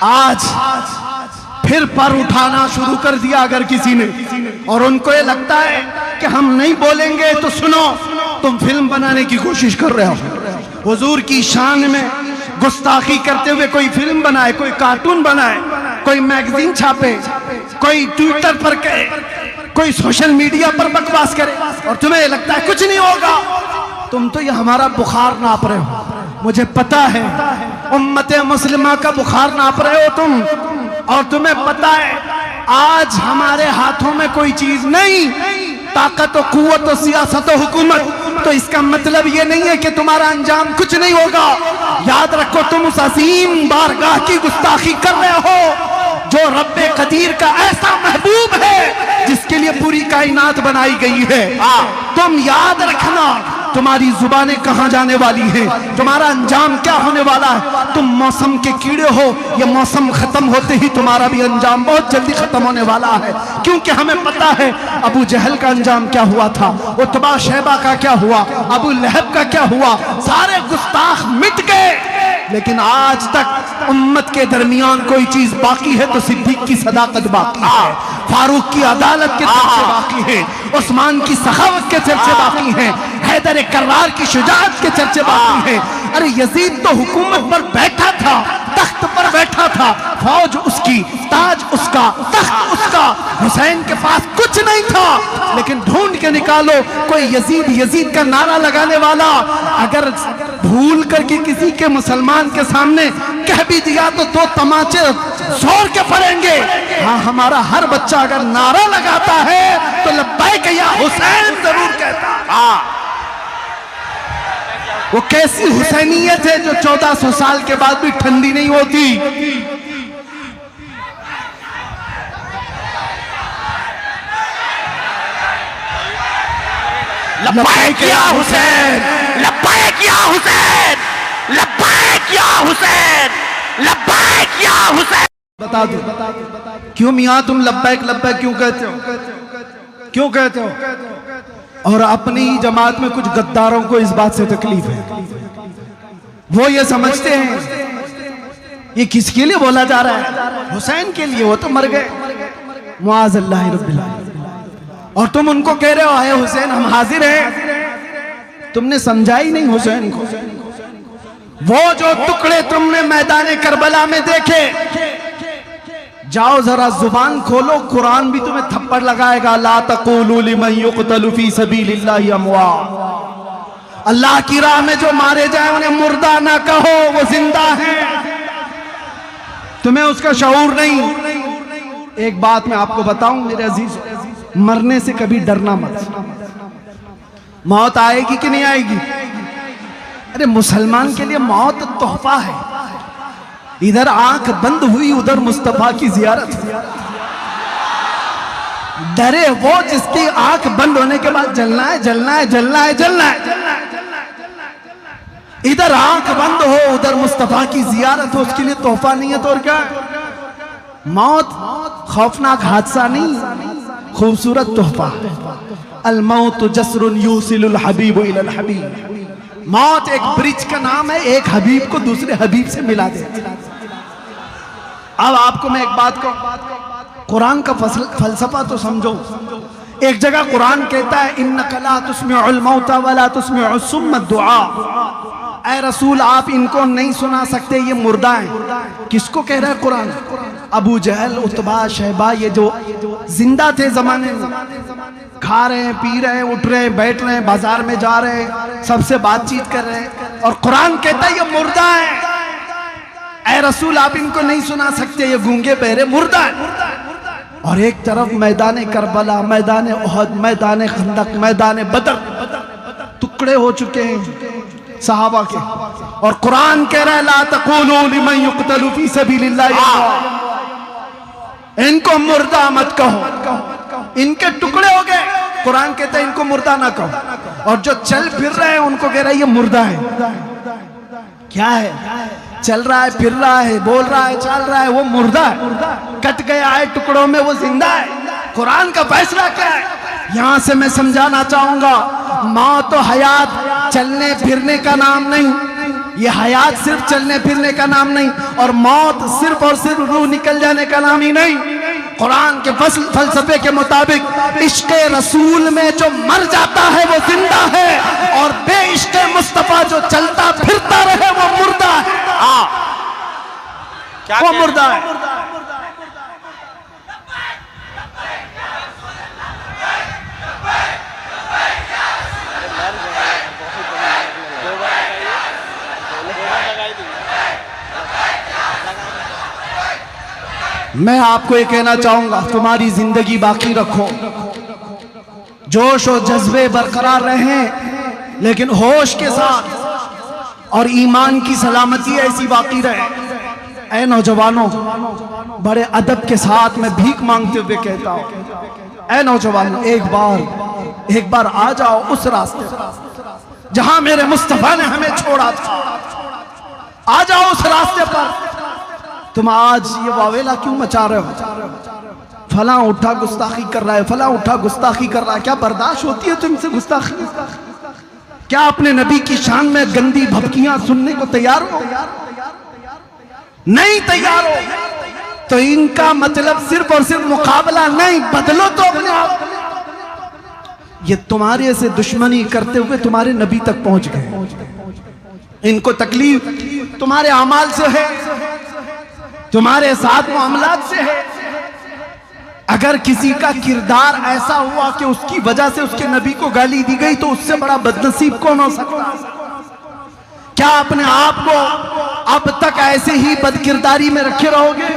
आज फिर पर उठाना शुरू कर दिया अगर किसी ने, और उनको ये लगता है कि हम नहीं बोलेंगे तो सुनो, तुम फिल्म बनाने की कोशिश कर रहे हो। हुजूर की शान में गुस्ताखी करते हुए कोई फिल्म बनाए, कोई कार्टून बनाए, कोई मैगजीन छापे, कोई ट्विटर पर कहे, कोई सोशल मीडिया पर बकवास करे, और तुम्हें लगता है कुछ नहीं होगा। तुम तो ये हमारा बुखार नाप रहे हो। मुझे पता है उम्मत मुस्लिमा का बुखार नाप रहे हो तुम, और तुम्हें पता है आज हमारे हाथों में कोई चीज नहीं, ताकत और कुव्वत और सियासत और हुकूमत। तो इसका मतलब ये नहीं है कि तुम्हारा अंजाम कुछ नहीं होगा। याद रखो, तुम उस अजीम बारगाह की गुस्ताखी कर रहे हो जो रब्बे कदीर का ऐसा महबूब है जिसके लिए पूरी कायनात बनाई गई है। तुम याद रखना, तुम्हारी जुबानें कहां जाने वाली हैं, तुम्हारा अंजाम क्या होने वाला है। तुम मौसम के कीड़े हो, ये मौसम खत्म होते ही तुम्हारा भी अंजाम बहुत जल्दी खत्म होने वाला है। क्योंकि हमें पता है अबू जहल का अंजाम क्या हुआ था, उतबा शैबा का क्या हुआ, अबू लहब का क्या हुआ। सारे गुस्ताख मिट गए, लेकिन आज तक उम्मत के दरमियान कोई चीज बाकी है तो सिद्दीक की सदाकत बाकी है, फारूक की अदालत के चर्चे बाकी हैं, उस्मान की सखावत के चर्चे बाकी हैं, हैदर कर्रार की शुजाअत के चर्चे बाकी हैं। अरे यजीद तो हुकूमत पर बैठा था, तख्त पर बैठा था, फौज उसकी, ताज उसका, तख्त उसका, हुसैन के पास कुछ नहीं था। लेकिन ढूंढ के निकालो कोई यजीद यजीद का नारा लगाने वाला। अगर भूल करके किसी के मुसलमान के सामने कह भी दिया तो दो तमाचे जोर के पड़ेंगे। हाँ, हमारा हर बच्चा अगर नारा लगाता है तो लब्बैक या हुसैन जरूर कहता। वो कैसी हुसैनियत है जो 1400 साल के बाद भी ठंडी नहीं होती। लब्बैक या हुसैन, लब्बैक या हुसैन, लब्बैक या हुसैन, लब्बैक या हुसैन। बता दो क्यों मियाँ तुम लब्बैक लब्बैक क्यों कहते हो, क्यों कहते हो? और अपनी ही जमात में कुछ गद्दारों को इस बात से तकलीफ है। वो ये समझते हैं ये किसके लिए बोला जा रहा है, हुसैन के लिए, वो तो मर गए, मुआज़ अल्लाह रब्बिल आलमीन। और तुम उनको कह रहे हो आए हुसैन हम हाजिर हैं। तुमने समझा ही नहीं हुसैन को। वो जो टुकड़े तुमने मैदान करबला में देखे, जाओ जरा जुबान खोलो, कुरान भी तुम्हें थप्पड़ लगाएगा। ला तक़ूलू लिमन युक़तलु फ़ी सबीलिल्लाहि अमवात। अल्लाह की राह में जो मारे जाए उन्हें मुर्दा ना कहो, वो जिंदा हैं। तुम्हें उसका शऊर नहीं। एक बात मैं आपको बताऊं मेरे अजीज, मरने से कभी डरना मत। मौत आएगी कि नहीं आएगी? अरे मुसलमान के लिए मौत तोहफा है। इधर आंख बंद हुई उधर मुस्तफा की जियारत। डरे वो जिसकी आंख बंद होने के बाद जलना है, जलना है, जलना है, जलना है। इधर आंख बंद हो उधर मुस्तफा की जियारत हो, उसके लिए तोहफा नहीं है तो और क्या? मौत खौफनाक हादसा नहीं, खूबसूरत तोहफा। अल मौत जस्रुन यूसिलुल हबीब इलल हबीब। मौत एक ब्रिज का नाम है, एक हबीब को दूसरे हबीब से मिला देती। अब आपको मैं एक बात कहूं, कुरान का फलसफा तो समझो। एक जगह कुरान कहता है इन्नका ला तुस्मिउल मौता वला तुस्मिउस सुम्मा दुआ। ऐ रसूल आप इनको नहीं सुना सकते, ये मुर्दा हैं। किसको कह रहा है कुरान? अबू जहल, उतबा, शैबा, ये जो जिंदा थे जमाने में, खा रहे हैं, पी रहे हैं, उठ रहे हैं, बैठ रहे हैं, बाजार में जा रहे हैं, सबसे बातचीत कर रहे हैं, और कुरान कहता है ये मुर्दा है। ऐ रसूल आप इनको नहीं सुना सकते, ये गूंगे बहरे मुर्दा है। और एक तरफ मैदान करबला, मैदान उहद, मैदान खंदक, मैदान बदर टुकड़े हो चुके हैं सहाबा के, और कुरान कह रहा है ला तक़ूलू लिमन युक़तलु फ़ी सबीलिल्लाह। इनको मुर्दा मत कहो, इनके टुकड़े हो गए। कुरान कहता है इनको मुर्दा ना कहो। और जो चल फिर रहे हैं उनको कह रहा है ये मुर्दा है। क्या है? चल रहा है, फिर रहा है, बोल रहा है, चल रहा है, वो मुर्दा है। कट गया है टुकड़ों में, वो जिंदा है। कुरान का फैसला क्या है? यहां से मैं समझाना चाहूंगा, मौत तो हयात चलने फिरने का नाम नहीं, ये हयात सिर्फ चलने फिरने का नाम नहीं, और मौत सिर्फ और सिर्फ रूह निकल जाने का नाम ही नहीं। कुरान के फलसफे के मुताबिक इश्क़ रसूल में जो मर जाता है वो जिंदा है, और बेइश्क़ मुस्तफा जो चलता फिरता रहे वो मुर्दा है। वो मुर्दा है। मैं आपको ये कहना चाहूंगा, तुम्हारी जिंदगी बाकी रखो, जोश और जज्बे बरकरार रहें, लेकिन होश के साथ, और ईमान की सलामती ऐसी बाकी रहे। ऐ नौजवानों, बड़े अदब के साथ मैं भीख मांगते हुए कहता हूं, ऐ नौजवानों, एक बार आ जाओ उस रास्ते पर जहां मेरे मुस्तफा ने हमें छोड़ा था। आ जाओ उस रास्ते पर। तुम आज ये वावेला क्यों मचा रहे हो? फला उठा गुस्ताखी कर रहा है, फला उठा गुस्ताखी कर रहा है। क्या बर्दाश्त होती है तुमसे गुस्ताखी? क्या अपने नबी की शान में गंदी भपकियां सुनने को तैयार हो? नहीं तैयार हो तो इनका मतलब सिर्फ और सिर्फ मुकाबला नहीं, बदलो तो अपने आप। ये तुम्हारे से दुश्मनी करते हुए तुम्हारे नबी तक पहुंच गए। इनको तकलीफ तुम्हारे अमाल से है, तुम्हारे साथ मामलात से है। अगर किसी का किरदार ऐसा हुआ कि उसकी वजह से उसके नबी को गाली दी गई, तो उससे बड़ा बदनसीब कौन हो सकता है? क्या अपने आप को अब तक ऐसे ही बदकिरदारी में रखे रहोगे?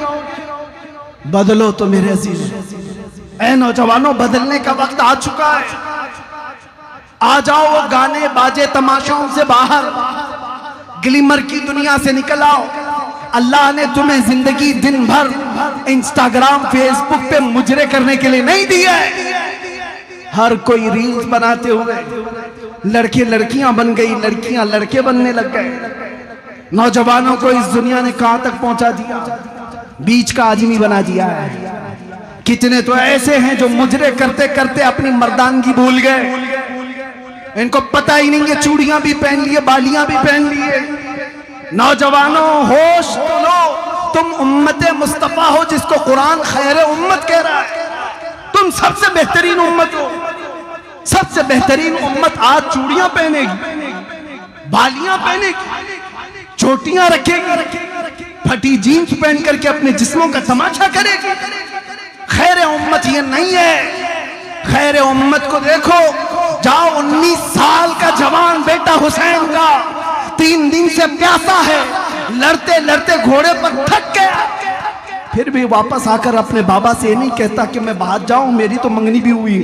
बदलो तो मेरे अजीज। ऐ नौजवानों, बदलने का वक्त आ चुका है। आ जाओ वो गाने बाजे तमाशाओं से बाहर, ग्लिमर की दुनिया से निकल आओ। अल्लाह ने तुम्हें जिंदगी दिन भर इंस्टाग्राम फेसबुक पे मुजरे करने के लिए नहीं दी है। हर कोई रील्स बनाते हुए लड़के लड़कियां बन गई, लड़कियां लड़के बनने लग गए। नौजवानों को इस दुनिया ने कहां तक पहुंचा दिया? बीच का आदमी बना दिया है। कितने तो ऐसे हैं जो मुजरे करते करते अपनी मर्दानगी भूल गए। इनको पता ही नहीं है, चूड़ियां भी पहन लिए, बालियां भी पहन लिए। नौजवानों, होश तो लो। तुम उम्मत मुस्तफा हो, जिसको कुरान खैर उम्मत कह रहा है। तुम सबसे बेहतरीन उम्मत हो। सबसे बेहतरीन उम्मत आज चूड़ियां पहनेगी, बालियां पहनेगी, चोटियां रखेगी, फटी जीन्स पहन करके अपने जिस्मों का तमाशा करेगी। खैर उम्मत ये नहीं है। खैर उम्मत को देखो, जाओ 19 साल का जवान बेटा हुसैन का 3 दिन से प्यासा है, लड़ते लड़ते घोड़े पर थक गया, फिर भी वापस आकर अपने बाबा से ये नहीं कहता कि मैं बाहर जाऊं, मेरी तो मंगनी भी हुई,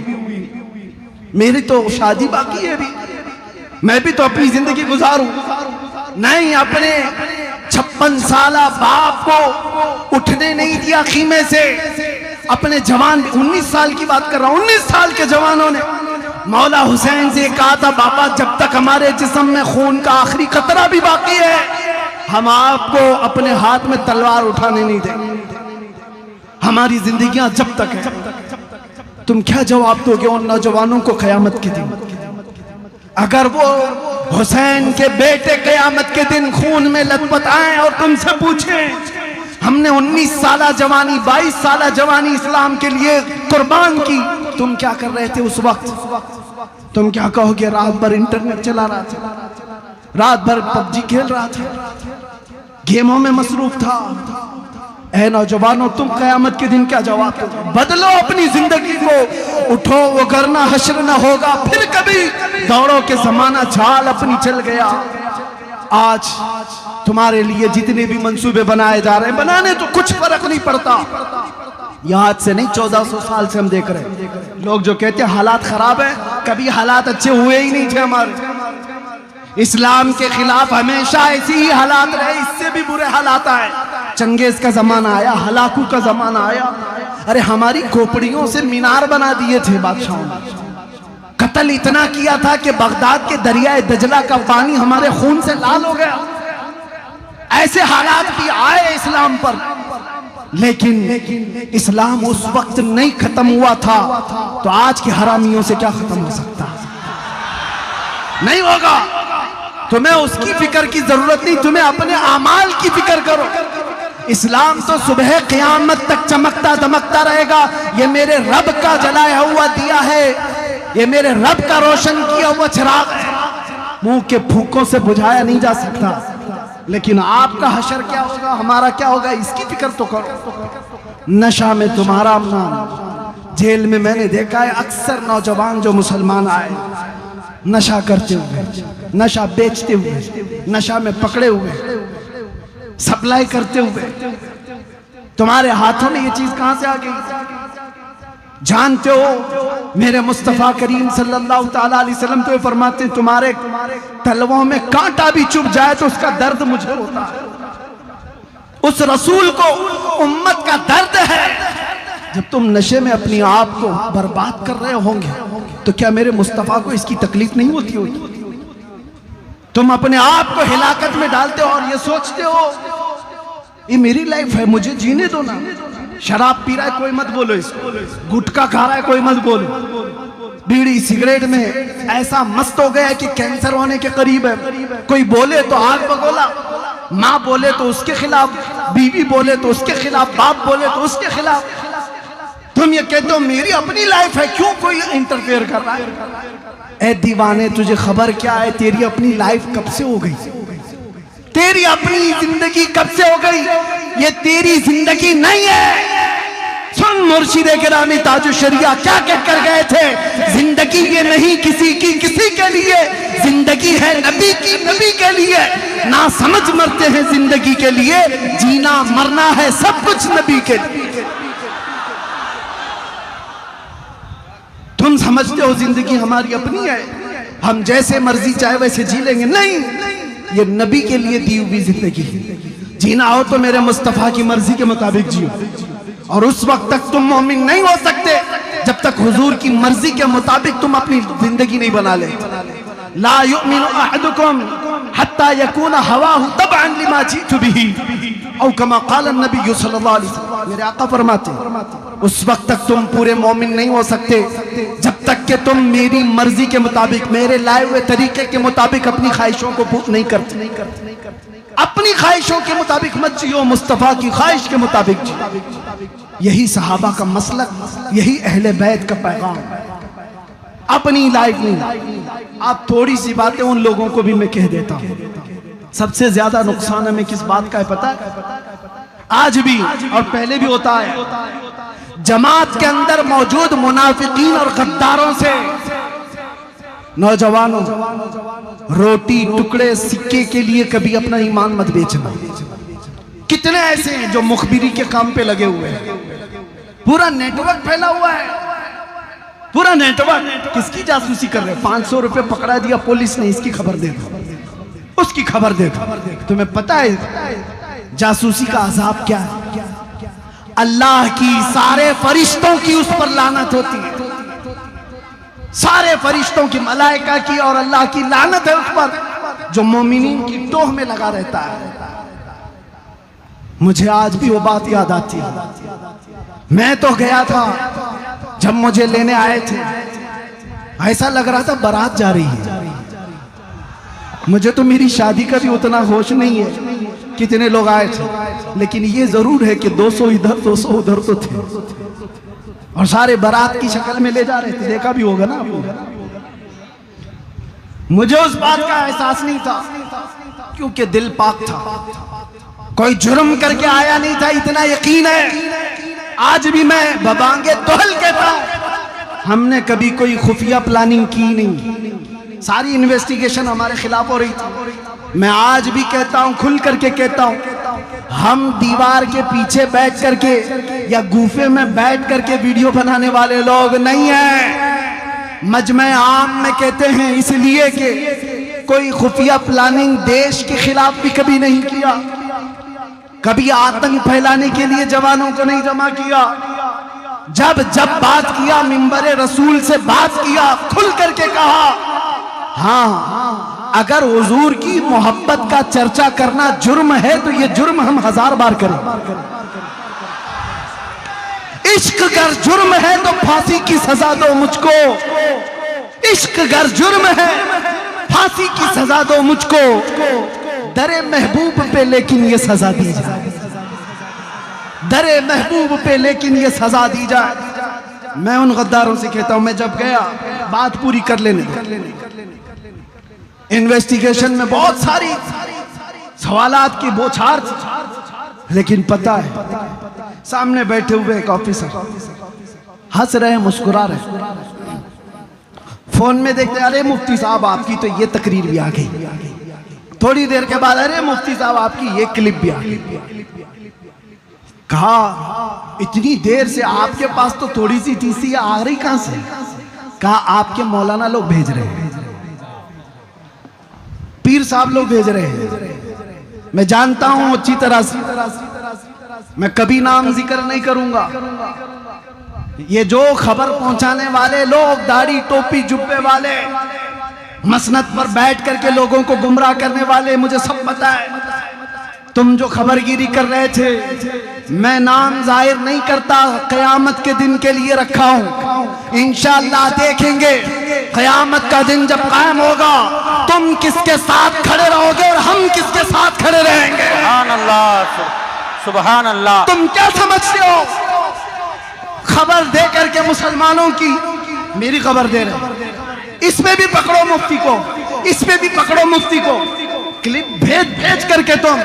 मेरी तो शादी बाकी है, भी मैं भी तो अपनी जिंदगी गुजारूं। नहीं, अपने 56 साला बाप को उठने नहीं दिया खीमे से। अपने जवान 19 साल की बात कर रहा हूं, 19 साल के जवानों ने मौला हुसैन से कहा था, बाबा जब तक हमारे जिस्म में खून का आखिरी कतरा भी बाकी है, हम आपको अपने हाथ में तलवार उठाने नहीं देंगे। हमारी जिंदगियां जब तक है। तुम क्या जवाब दोगे उन नौजवानों को कयामत के दिन? अगर वो हुसैन के बेटे कयामत के दिन खून में लथपथ आए और तुमसे पूछें, हमने 19 साला जवानी, 22 साला जवानी इस्लाम के लिए कुर्बान की, तुम क्या कर रहे थे उस वक्त? तुम क्या कहोगे? रात भर इंटरनेट चला रहा था, रात भर पबजी खेल रहा था, गेमों में मसरूफ था। ऐ नौजवानों, तुम कयामत के दिन क्या जवाब दोगे? बदलो अपनी जिंदगी को, उठो, वो करना हश्र न होगा फिर कभी। दौड़ो के जमाना चाल अपनी चल गया। आज तुम्हारे लिए जितने भी मंसूबे बनाए जा रहे हैं, बनाने तो कुछ फर्क नहीं पड़ता। याद से नहीं, 1400 साल से हम देख रहे हैं। लोग जो कहते हैं हालात खराब है, कभी हालात अच्छे हुए ही नहीं थे हमारे। इस्लाम के खिलाफ हमेशा ऐसी ही हालात रहे, इससे भी बुरे हालात आए। चंगेज का जमाना आया, हलाकू का जमाना आया। अरे हमारी खोपड़ियों से मीनार बना दिए थे बादशाहों ने। कत्ल इतना किया था कि बगदाद के दरियाए दजला का पानी हमारे खून से लाल हो गया। ऐसे हालात भी आए इस्लाम पर, लेकिन इस्लाम उस वक्त नहीं खत्म हुआ था, तो आज के हरामियों से क्या खत्म हो सकता? नहीं होगा। तुम्हें उसकी फिक्र की जरूरत नहीं, तुम्हें अपने अमाल की फिक्र करो। इस्लाम तो सुबह क़यामत तक चमकता दमकता रहेगा। ये मेरे रब का जलाया हुआ दिया है, ये मेरे रब का रोशन किया हुआ चिराग है, मुंह के फूकों से बुझाया नहीं जा सकता। लेकिन आपका हशर क्या होगा, हमारा क्या होगा, इसकी फिक्र तो करो। नशा में तुम्हारा नाम, जेल में मैंने देखा है अक्सर नौजवान जो मुसलमान आए नशा करते हुए, नशा बेचते हुए, नशा में पकड़े हुए, सप्लाई करते हुए। तुम्हारे हाथों में ये चीज कहां से आ गई? जानते हो मेरे मुस्तफा करीम सल्लल्लाहु ताला अलैहि वसल्लम तो फरमाते हैं, तुम्हारे तलवों में कांटा भी चुभ जाए तो उसका दर्द मुझे होता है। उस रसूल को उम्मत का दर्द है। जब तुम नशे में अपने आप को बर्बाद कर रहे होंगे तो क्या मेरे मुस्तफा को इसकी तकलीफ नहीं होती होगी? तुम अपने आप को हिलाकत में डालते हो और ये सोचते हो ये मेरी लाइफ है, मुझे जीने दो ना। शराब पी रहा है कोई मत बोलो इसको, गुटखा खा रहा है कोई मत बोलो, बीड़ी सिगरेट में ऐसा मस्त हो गया है कि कैंसर होने के करीब है। कोई बोले तो आग बगोला, माँ बोले तो उसके खिलाफ, बीवी बोले तो उसके खिलाफ, बाप बोले तो उसके खिलाफ। तुम ये कहते हो मेरी अपनी लाइफ है, क्यों कोई इंटरफेयर कर रहा है? ए दीवाने, तुझे खबर क्या है तेरी अपनी लाइफ कब से हो गई? तेरी अपनी जिंदगी कब से हो गई? ये तेरी जिंदगी नहीं है। सुन मुर्शिदे गिरामी ताजुल शरिया क्या कहकर गए थे, जिंदगी ये नहीं किसी की किसी के लिए, जिंदगी है नबी की नबी के लिए। ना समझ मरते हैं जिंदगी के लिए, जीना मरना है सब कुछ नबी के लिए। तुम समझते हो जिंदगी हमारी अपनी है, हम जैसे मर्जी चाहे वैसे जी लेंगे। नहीं, ये नबी के लिए दी हुई जिंदगी। जीना हो तो मेरे मुस्तफा की मर्जी के मुताबिक जियो, और उस वक्त तक तुम मोमिन नहीं हो सकते जब तक हुजूर की मर्जी के मुताबिक तुम अपनी जिंदगी नहीं बना ले। ला युमिनु अहदुकुम हत्ता यकून हवाहु तबअन लिमा जीतु बिही औ कमा क़ाल नबी सल्लल्लाहु अलैहि वसल्लम। मेरे आका फरमाते उस वक्त तक तुम पूरे मोमिन नहीं हो सकते जब तक कि तुम मेरी मर्जी के मुताबिक, मेरे लाए हुए तरीके के मुताबिक अपनी ख्वाहिशों को पूर्ण नहीं करते। अपनी ख्वाहिशों के मुताबिक मत जियो, मुस्तफा की ख्वाहिश के मुताबिक जियो। यही सहाबा का मसलक, यही अहले बैत का पैगाम। अपनी लाइफ नहीं। आप थोड़ी सी बातें उन लोगों को भी मैं कह देता हूं, सबसे ज्यादा नुकसान हमें किस बात का है पता है? आज भी और पहले भी होता है, जमात के अंदर मौजूद मुनाफिकीन और गद्दारों से नौजवानों, रोटी टुकड़े सिक्के के लिए कभी अपना ईमान मत बेचना। कितने ऐसे हैं जो मुखबिरी के काम पे लगे हुए हैं, पूरा नेटवर्क फैला हुआ है, पूरा नेटवर्क। किसकी जासूसी कर रहे हैं? 500 रुपए पकड़ा दिया पुलिस ने, इसकी खबर दे दो, उसकी खबर दे दो। तुम्हें पता है जासूसी का अजाब क्या है? अल्लाह की सारे फरिश्तों की उस पर लानत होती है, सारे फरिश्तों की, मलाइका की और अल्लाह की लानत है उस पर जो मोमिनीन की टोह में लगा रहता है। मुझे आज भी वो बात याद आती है। मैं तो गया था, जब मुझे लेने आए थे ऐसा लग रहा था बारात जा रही है। मुझे तो मेरी शादी का भी उतना होश नहीं है कितने लोग आए थे, लेकिन ये जरूर है कि 200 इधर 200 उधर तो थे, और सारे बारात की शक्ल में ले जा रहे थे। देखा भी होगा ना। मुझे उस बात का एहसास नहीं था क्योंकि दिल पाक था, कोई जुर्म करके आया नहीं था, इतना यकीन है। आज भी मैं बबांगे दोहल कहता हूं, हमने कभी कोई खुफिया प्लानिंग की नहीं, सारी इन्वेस्टिगेशन हमारे खिलाफ हो रही थी। मैं आज भी कहता हूं, खुल करके कहता हूं, हम दीवार के पीछे बैठ करके या गुफे में बैठ करके वीडियो बनाने वाले लोग नहीं हैं। मजमे आम में कहते हैं इसलिए कि कोई खुफिया प्लानिंग देश के खिलाफ भी कभी नहीं किया, कभी आतंक फैलाने के लिए जवानों को नहीं जमा किया। जब जब बात किया, मिंबरे रसूल से बात किया, खुल करके कहा, हाँ अगर हुजूर की मोहब्बत का चर्चा करना जुर्म है तो ये जुर्म हम 1000 बार करें। इश्क अगर जुर्म है तो फांसी की सजा दो मुझको, इश्क अगर जुर्म है फांसी की सजा दो मुझको, दरे महबूब पे लेकिन ये सजा दी जाए, दरे महबूब पे लेकिन ये सजा दी जाए। मैं उन गद्दारों से कहता हूं, मैं जब गया, बात पूरी कर लेने दो। इन्वेस्टिगेशन में बहुत सारी सवालात की बौछार, लेकिन पता है सामने बैठे हुए एक ऑफिसर हंस रहे, मुस्कुरा रहे, फोन में देखते, अरे मुफ्ती साहब आपकी तो ये तकरीर भी आ गई। थोड़ी देर के बाद, अरे मुफ्ती साहब आपकी ये क्लिप भी आ गई। कहा इतनी देर से आपके पास तो थोड़ी सी टीसी आ रही कहां से? कहा आपके मौलाना लोग भेज रहे हैं, पीर साहब लोग भेज रहे हैं। मैं जानता हूं अच्छी तरह से, मैं कभी नाम जिक्र नहीं करूंगा। ये जो खबर पहुंचाने वाले लोग, दाढ़ी टोपी जुब्बे वाले, मसनद पर बैठ करके लोगों को गुमराह करने वाले, मुझे सब पता है। तुम जो खबरगिरी कर रहे थे, मैं नाम जाहिर नहीं करता, कयामत के दिन के लिए रखा हूं। इंशाअल्लाह देखेंगे कयामत का दिन जब कायम होगा, तुम किसके साथ खड़े रहोगे और हम किसके साथ खड़े रहेंगे। सुभान अल्लाह, सुभान अल्लाह। तुम क्या समझते हो? खबर दे करके मुसलमानों की, मेरी खबर दे रहे, इसमें भी पकड़ो मुफ्ती को, इसमें भी पकड़ो मुफ्ती को, क्लिप भेज भेज करके तुम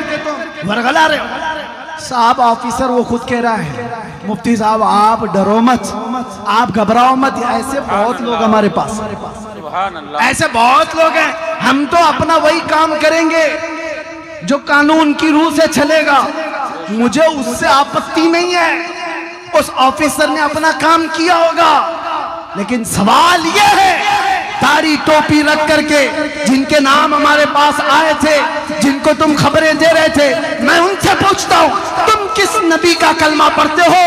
वरगला रहे हो। साहब ऑफिसर वो खुद कह रहा है, मुफ्ती साहब आप डरो मत, आप घबराओ मत। ऐसे बहुत लोग हमारे पास, सुभान अल्लाह, ऐसे बहुत लोग हैं। हम तो अपना वही काम करेंगे जो कानून की रूह से चलेगा, मुझे उससे आपत्ति नहीं है। उस ऑफिसर ने अपना काम किया होगा, लेकिन सवाल यह है, दाढ़ी टोपी रख करके जिनके नाम हमारे पास आए थे, जिनको तुम खबरें दे रहे थे, मैं उनसे पूछता हूं, तुम किस नबी का कलमा पढ़ते हो?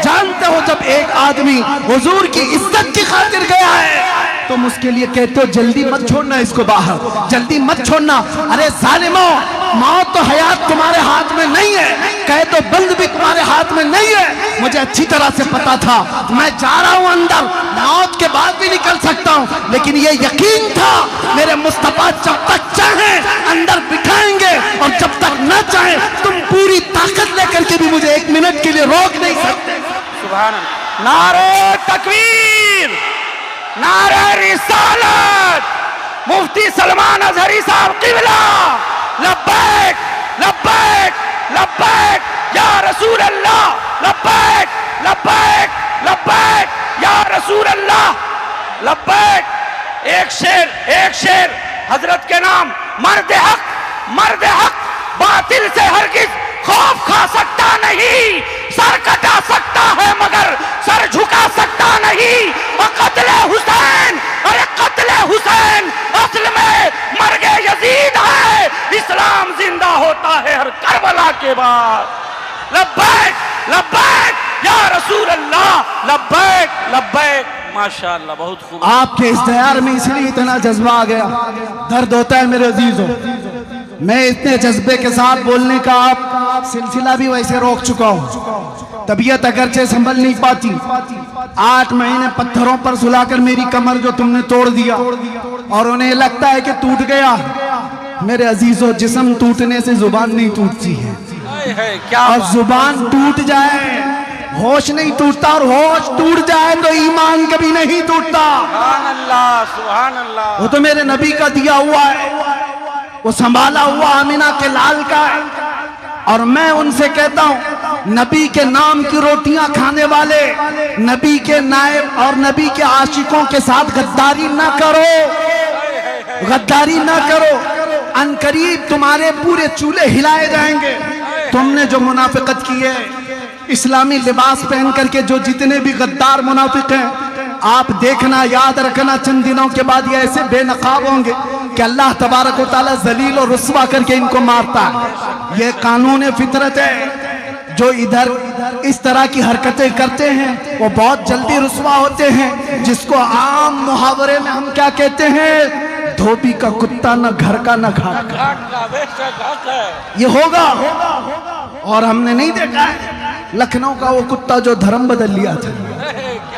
जानते हो जब एक आदमी हुजूर की इज्जत की खातिर गया है, तुम उसके लिए कहते हो जल्दी मत छोड़ना इसको बाहर, जल्दी मत छोड़ना। अरे जालिमों, मौत तो हयात तुम्हारे हाथ में नहीं है, कहे तो बंद भी तुम्हारे हाथ में नहीं है। मुझे अच्छी तरह से पता था, मैं जा रहा हूं अंदर, मौत के बाद भी निकल सकता हूं, लेकिन ये यकीन था मेरे मुस्तफा जब तक चाहे अंदर बिठाएंगे, और जब तक न चाहे तुम पूरी ताकत लेकर के भी मुझे एक मिनट के लिए रोक नहीं सकते। सुभान अल्लाह। नारे तकबीर, नारे रिसालत, मुफ्ती सलमान अजहरी साहब क़िबला, लब्बैक लब्बैक लब्बैक या रसूल अल्लाह, लब्बैक लब्बैक लब्बैक या रसूल अल्लाह, लब्बैक। एक शेर हजरत के नाम, मर्द हक बातिल से हरगिज खौफ खा सकता नहीं, सर कटा सकता है मगर सर झुका सकता नहीं। कत्ले हुसैन, अरे कत्ले हुसैन असल में मर्गे यजीद है, इस्लाम जिंदा होता है हर करबला के बाद। लब्बैक लब्बैक या रसूल अल्लाह, लब्बैक लब्बैक। माशाअल्लाह, बहुत खूब। आपके इस तैयार में इसलिए इतना जज्बा आ गया, दर्द होता है मेरे अजीजों। मैं इतने जज्बे के साथ बोलने का आप सिलसिला भी वैसे रोक चुका हूँ। तबीयत अगरचे संभल नहीं पाती, 8 महीने पत्थरों पर सुलाकर मेरी कमर जो तुमने तोड़ दिया, और उन्हें लगता है कि टूट गया। मेरे अजीजों, जिस्म टूटने से जुबान नहीं टूटती है, क्या और जुबान टूट जाए होश नहीं टूटता, और होश टूट जाए तो ईमान कभी नहीं टूटता। सुभान अल्लाह, सुभान अल्लाह। वो तो मेरे नबी का दिया हुआ है, वो संभाला हुआ आमिना के लाल का है। और मैं उनसे कहता हूं, नबी के नाम की रोटियां खाने वाले, नबी के नायब और नबी के आशिकों के साथ गद्दारी ना करो, गद्दारी ना करो। अनकरीब तुम्हारे पूरे चूल्हे हिलाए जाएंगे। तुमने जो मुनाफिकत की है, इस्लामी लिबास पहन करके जो जितने भी गद्दार मुनाफिक हैं, आप देखना, याद रखना, चंद दिनों के बाद ये ऐसे बेनकाब होंगे कि अल्लाह तबारक व तआला जलील और रुस्वा करके इनको मारता है। ये कानून फितरत है। जो इधर इस तरह की हरकतें करते हैं वो बहुत जल्दी रुस्वा होते हैं, जिसको आम मुहावरे में हम क्या कहते हैं, धोबी का कुत्ता न घर का न घाट का। ये होगा, और हमने नहीं देखा है। लखनऊ का वो कुत्ता जो धर्म बदल लिया था,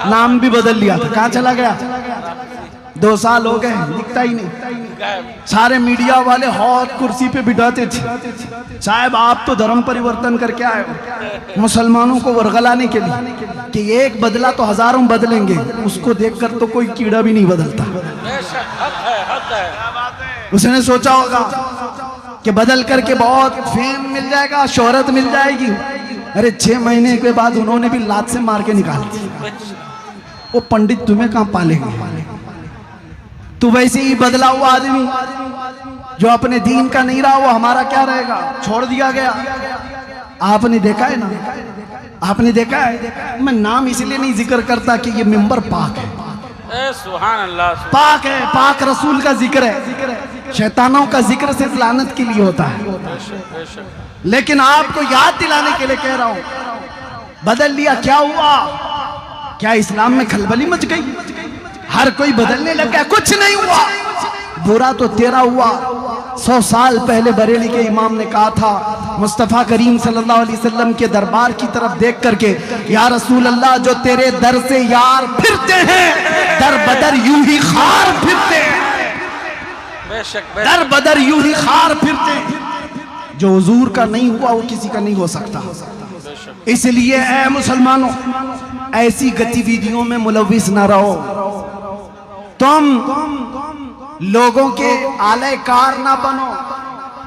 नाम भी बदल लिया था, कहाँ चला गया? 2 साल हो गए, दिखता ही नहीं। सारे मीडिया वाले हौद कुर्सी पे बिठाते थे, साहब आप तो धर्म परिवर्तन करके आए हो मुसलमानों को वरगलाने के लिए, कि एक बदला तो हजारों बदलेंगे। उसको देखकर तो कोई कीड़ा भी नहीं बदलता। उसने सोचा होगा कि बदल करके बहुत फेम मिल जाएगा, शोहरत मिल जाएगी। अरे 6 महीने के बाद उन्होंने भी लात से मार के निकाल दी। वो पंडित तुम्हें कहां पालेंगे? तू वैसे ही बदला हुआ आदमी जो अपने दीन का नहीं रहा, वो हमारा क्या रहेगा? छोड़ दिया गया। आपने देखा है ना, आपने देखा है, मैं नाम इसलिए नहीं जिक्र करता कि ये मिंबर पाक है, सुभान अल्लाह, पाक है, पाक रसूल का जिक्र है। शैतानों का जिक्र सिर्फ लानत के लिए होता है। लेकिन आपको याद दिलाने के लिए कह रहा हूं, बदल लिया, क्या हुआ? क्या इस्लाम में खलबली मच गई? हर कोई बदलने लग गया? कुछ नहीं हुआ। बुरा तो तेरा हुआ। 100 साल पहले बरेली के इमाम ने कहा था, मुस्तफ़ा करीम सल्लल्लाहु अलैहि वसल्लम के दरबार की तरफ देख करके, या रसूल अल्लाह, जो तेरे दर से यार फिरते हैं, दर बदर यूं ही खार फिरते हैं, दर बदर यूं ही खार फिरते हैं। जो हुजूर का नहीं हुआ वो किसी का नहीं हो सकता। इसलिए ऐ मुसलमानों, ऐसी गतिविधियों में मुलविस न रहो। तुम लोगों के आलयकार ना बनो।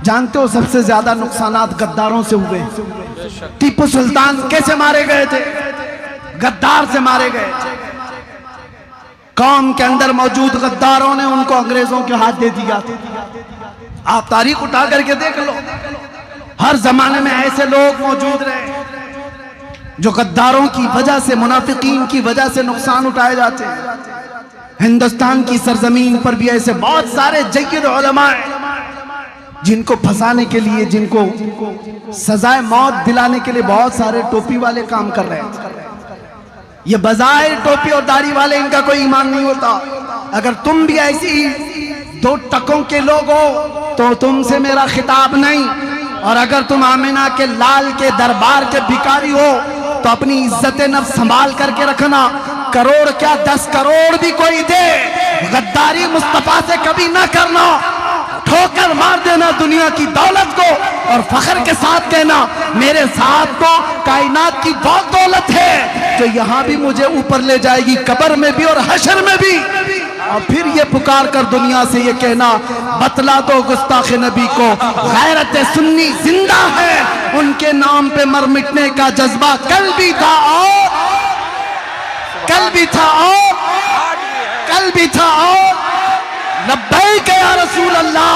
जानते हो सबसे ज्यादा नुकसानात गद्दारों से हुए। टीपू सुल्तान कैसे मारे गए थे? गद्दार से मारे गए थे। कौम के अंदर मौजूद गद्दारों ने उनको अंग्रेजों के हाथ दे दिया था। आप तारीख उठा करके देख लो, हर जमाने में ऐसे लोग मौजूद रहे जो गद्दारों की वजह से, मुनाफिकीन की वजह से नुकसान उठाए जाते हैं। हिंदुस्तान की सरजमीन पर भी ऐसे बहुत सारे जय्यद उलमा हैं जिनको फंसाने के लिए, जिनको सजाए मौत दिलाने के लिए बहुत सारे टोपी वाले काम कर रहे हैं। ये बजाय टोपी और दाढ़ी वाले, इनका कोई ईमान नहीं होता। अगर तुम भी ऐसी 2 टकों के लोग हो तो तुमसे मेरा खिताब नहीं। और अगर तुम आमिना के लाल के दरबार के भिखारी हो तो अपनी इज्जत नफ्स संभाल करके रखना। करोड़ क्या 10 करोड़ भी कोई दे, गद्दारी मुस्तफा से कभी ना करना। ठोकर मार देना दुनिया की दौलत को और फख्र के साथ कहना, मेरे साथ तो कायनात की बहुत दौलत है जो यहाँ भी मुझे ऊपर ले जाएगी, कब्र में भी और हशर में भी। और फिर ये पुकार कर दुनिया से ये कहना, बतला दो गुस्ताख नबी को, गैरत सुन्नी जिंदा है, उनके नाम पे मर मिटने का जज्बा कल भी था और कल भी था और कल भी था और लब्बैक या रसूल अल्लाह,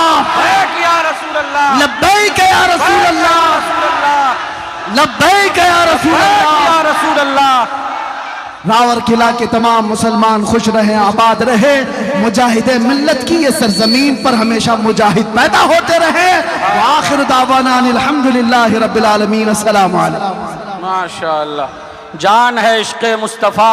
लब्बैक या रसूल अल्लाह, लब्बैक या रसूल अल्लाह। रावर किला के तमाम मुसलमान खुश रहे, आबाद रहे। मुजाहिदे मिल्लत की ये सरजमीन पर हमेशा मुजाहिद पैदा होते रहे। आखिर दावाना अल्हम्दुलिल्लाहि रब्बिल आलमीन। अस्सलामु अलैकुम। माशाअल्लाह, जान है इश्क़े मुस्तफ़ा।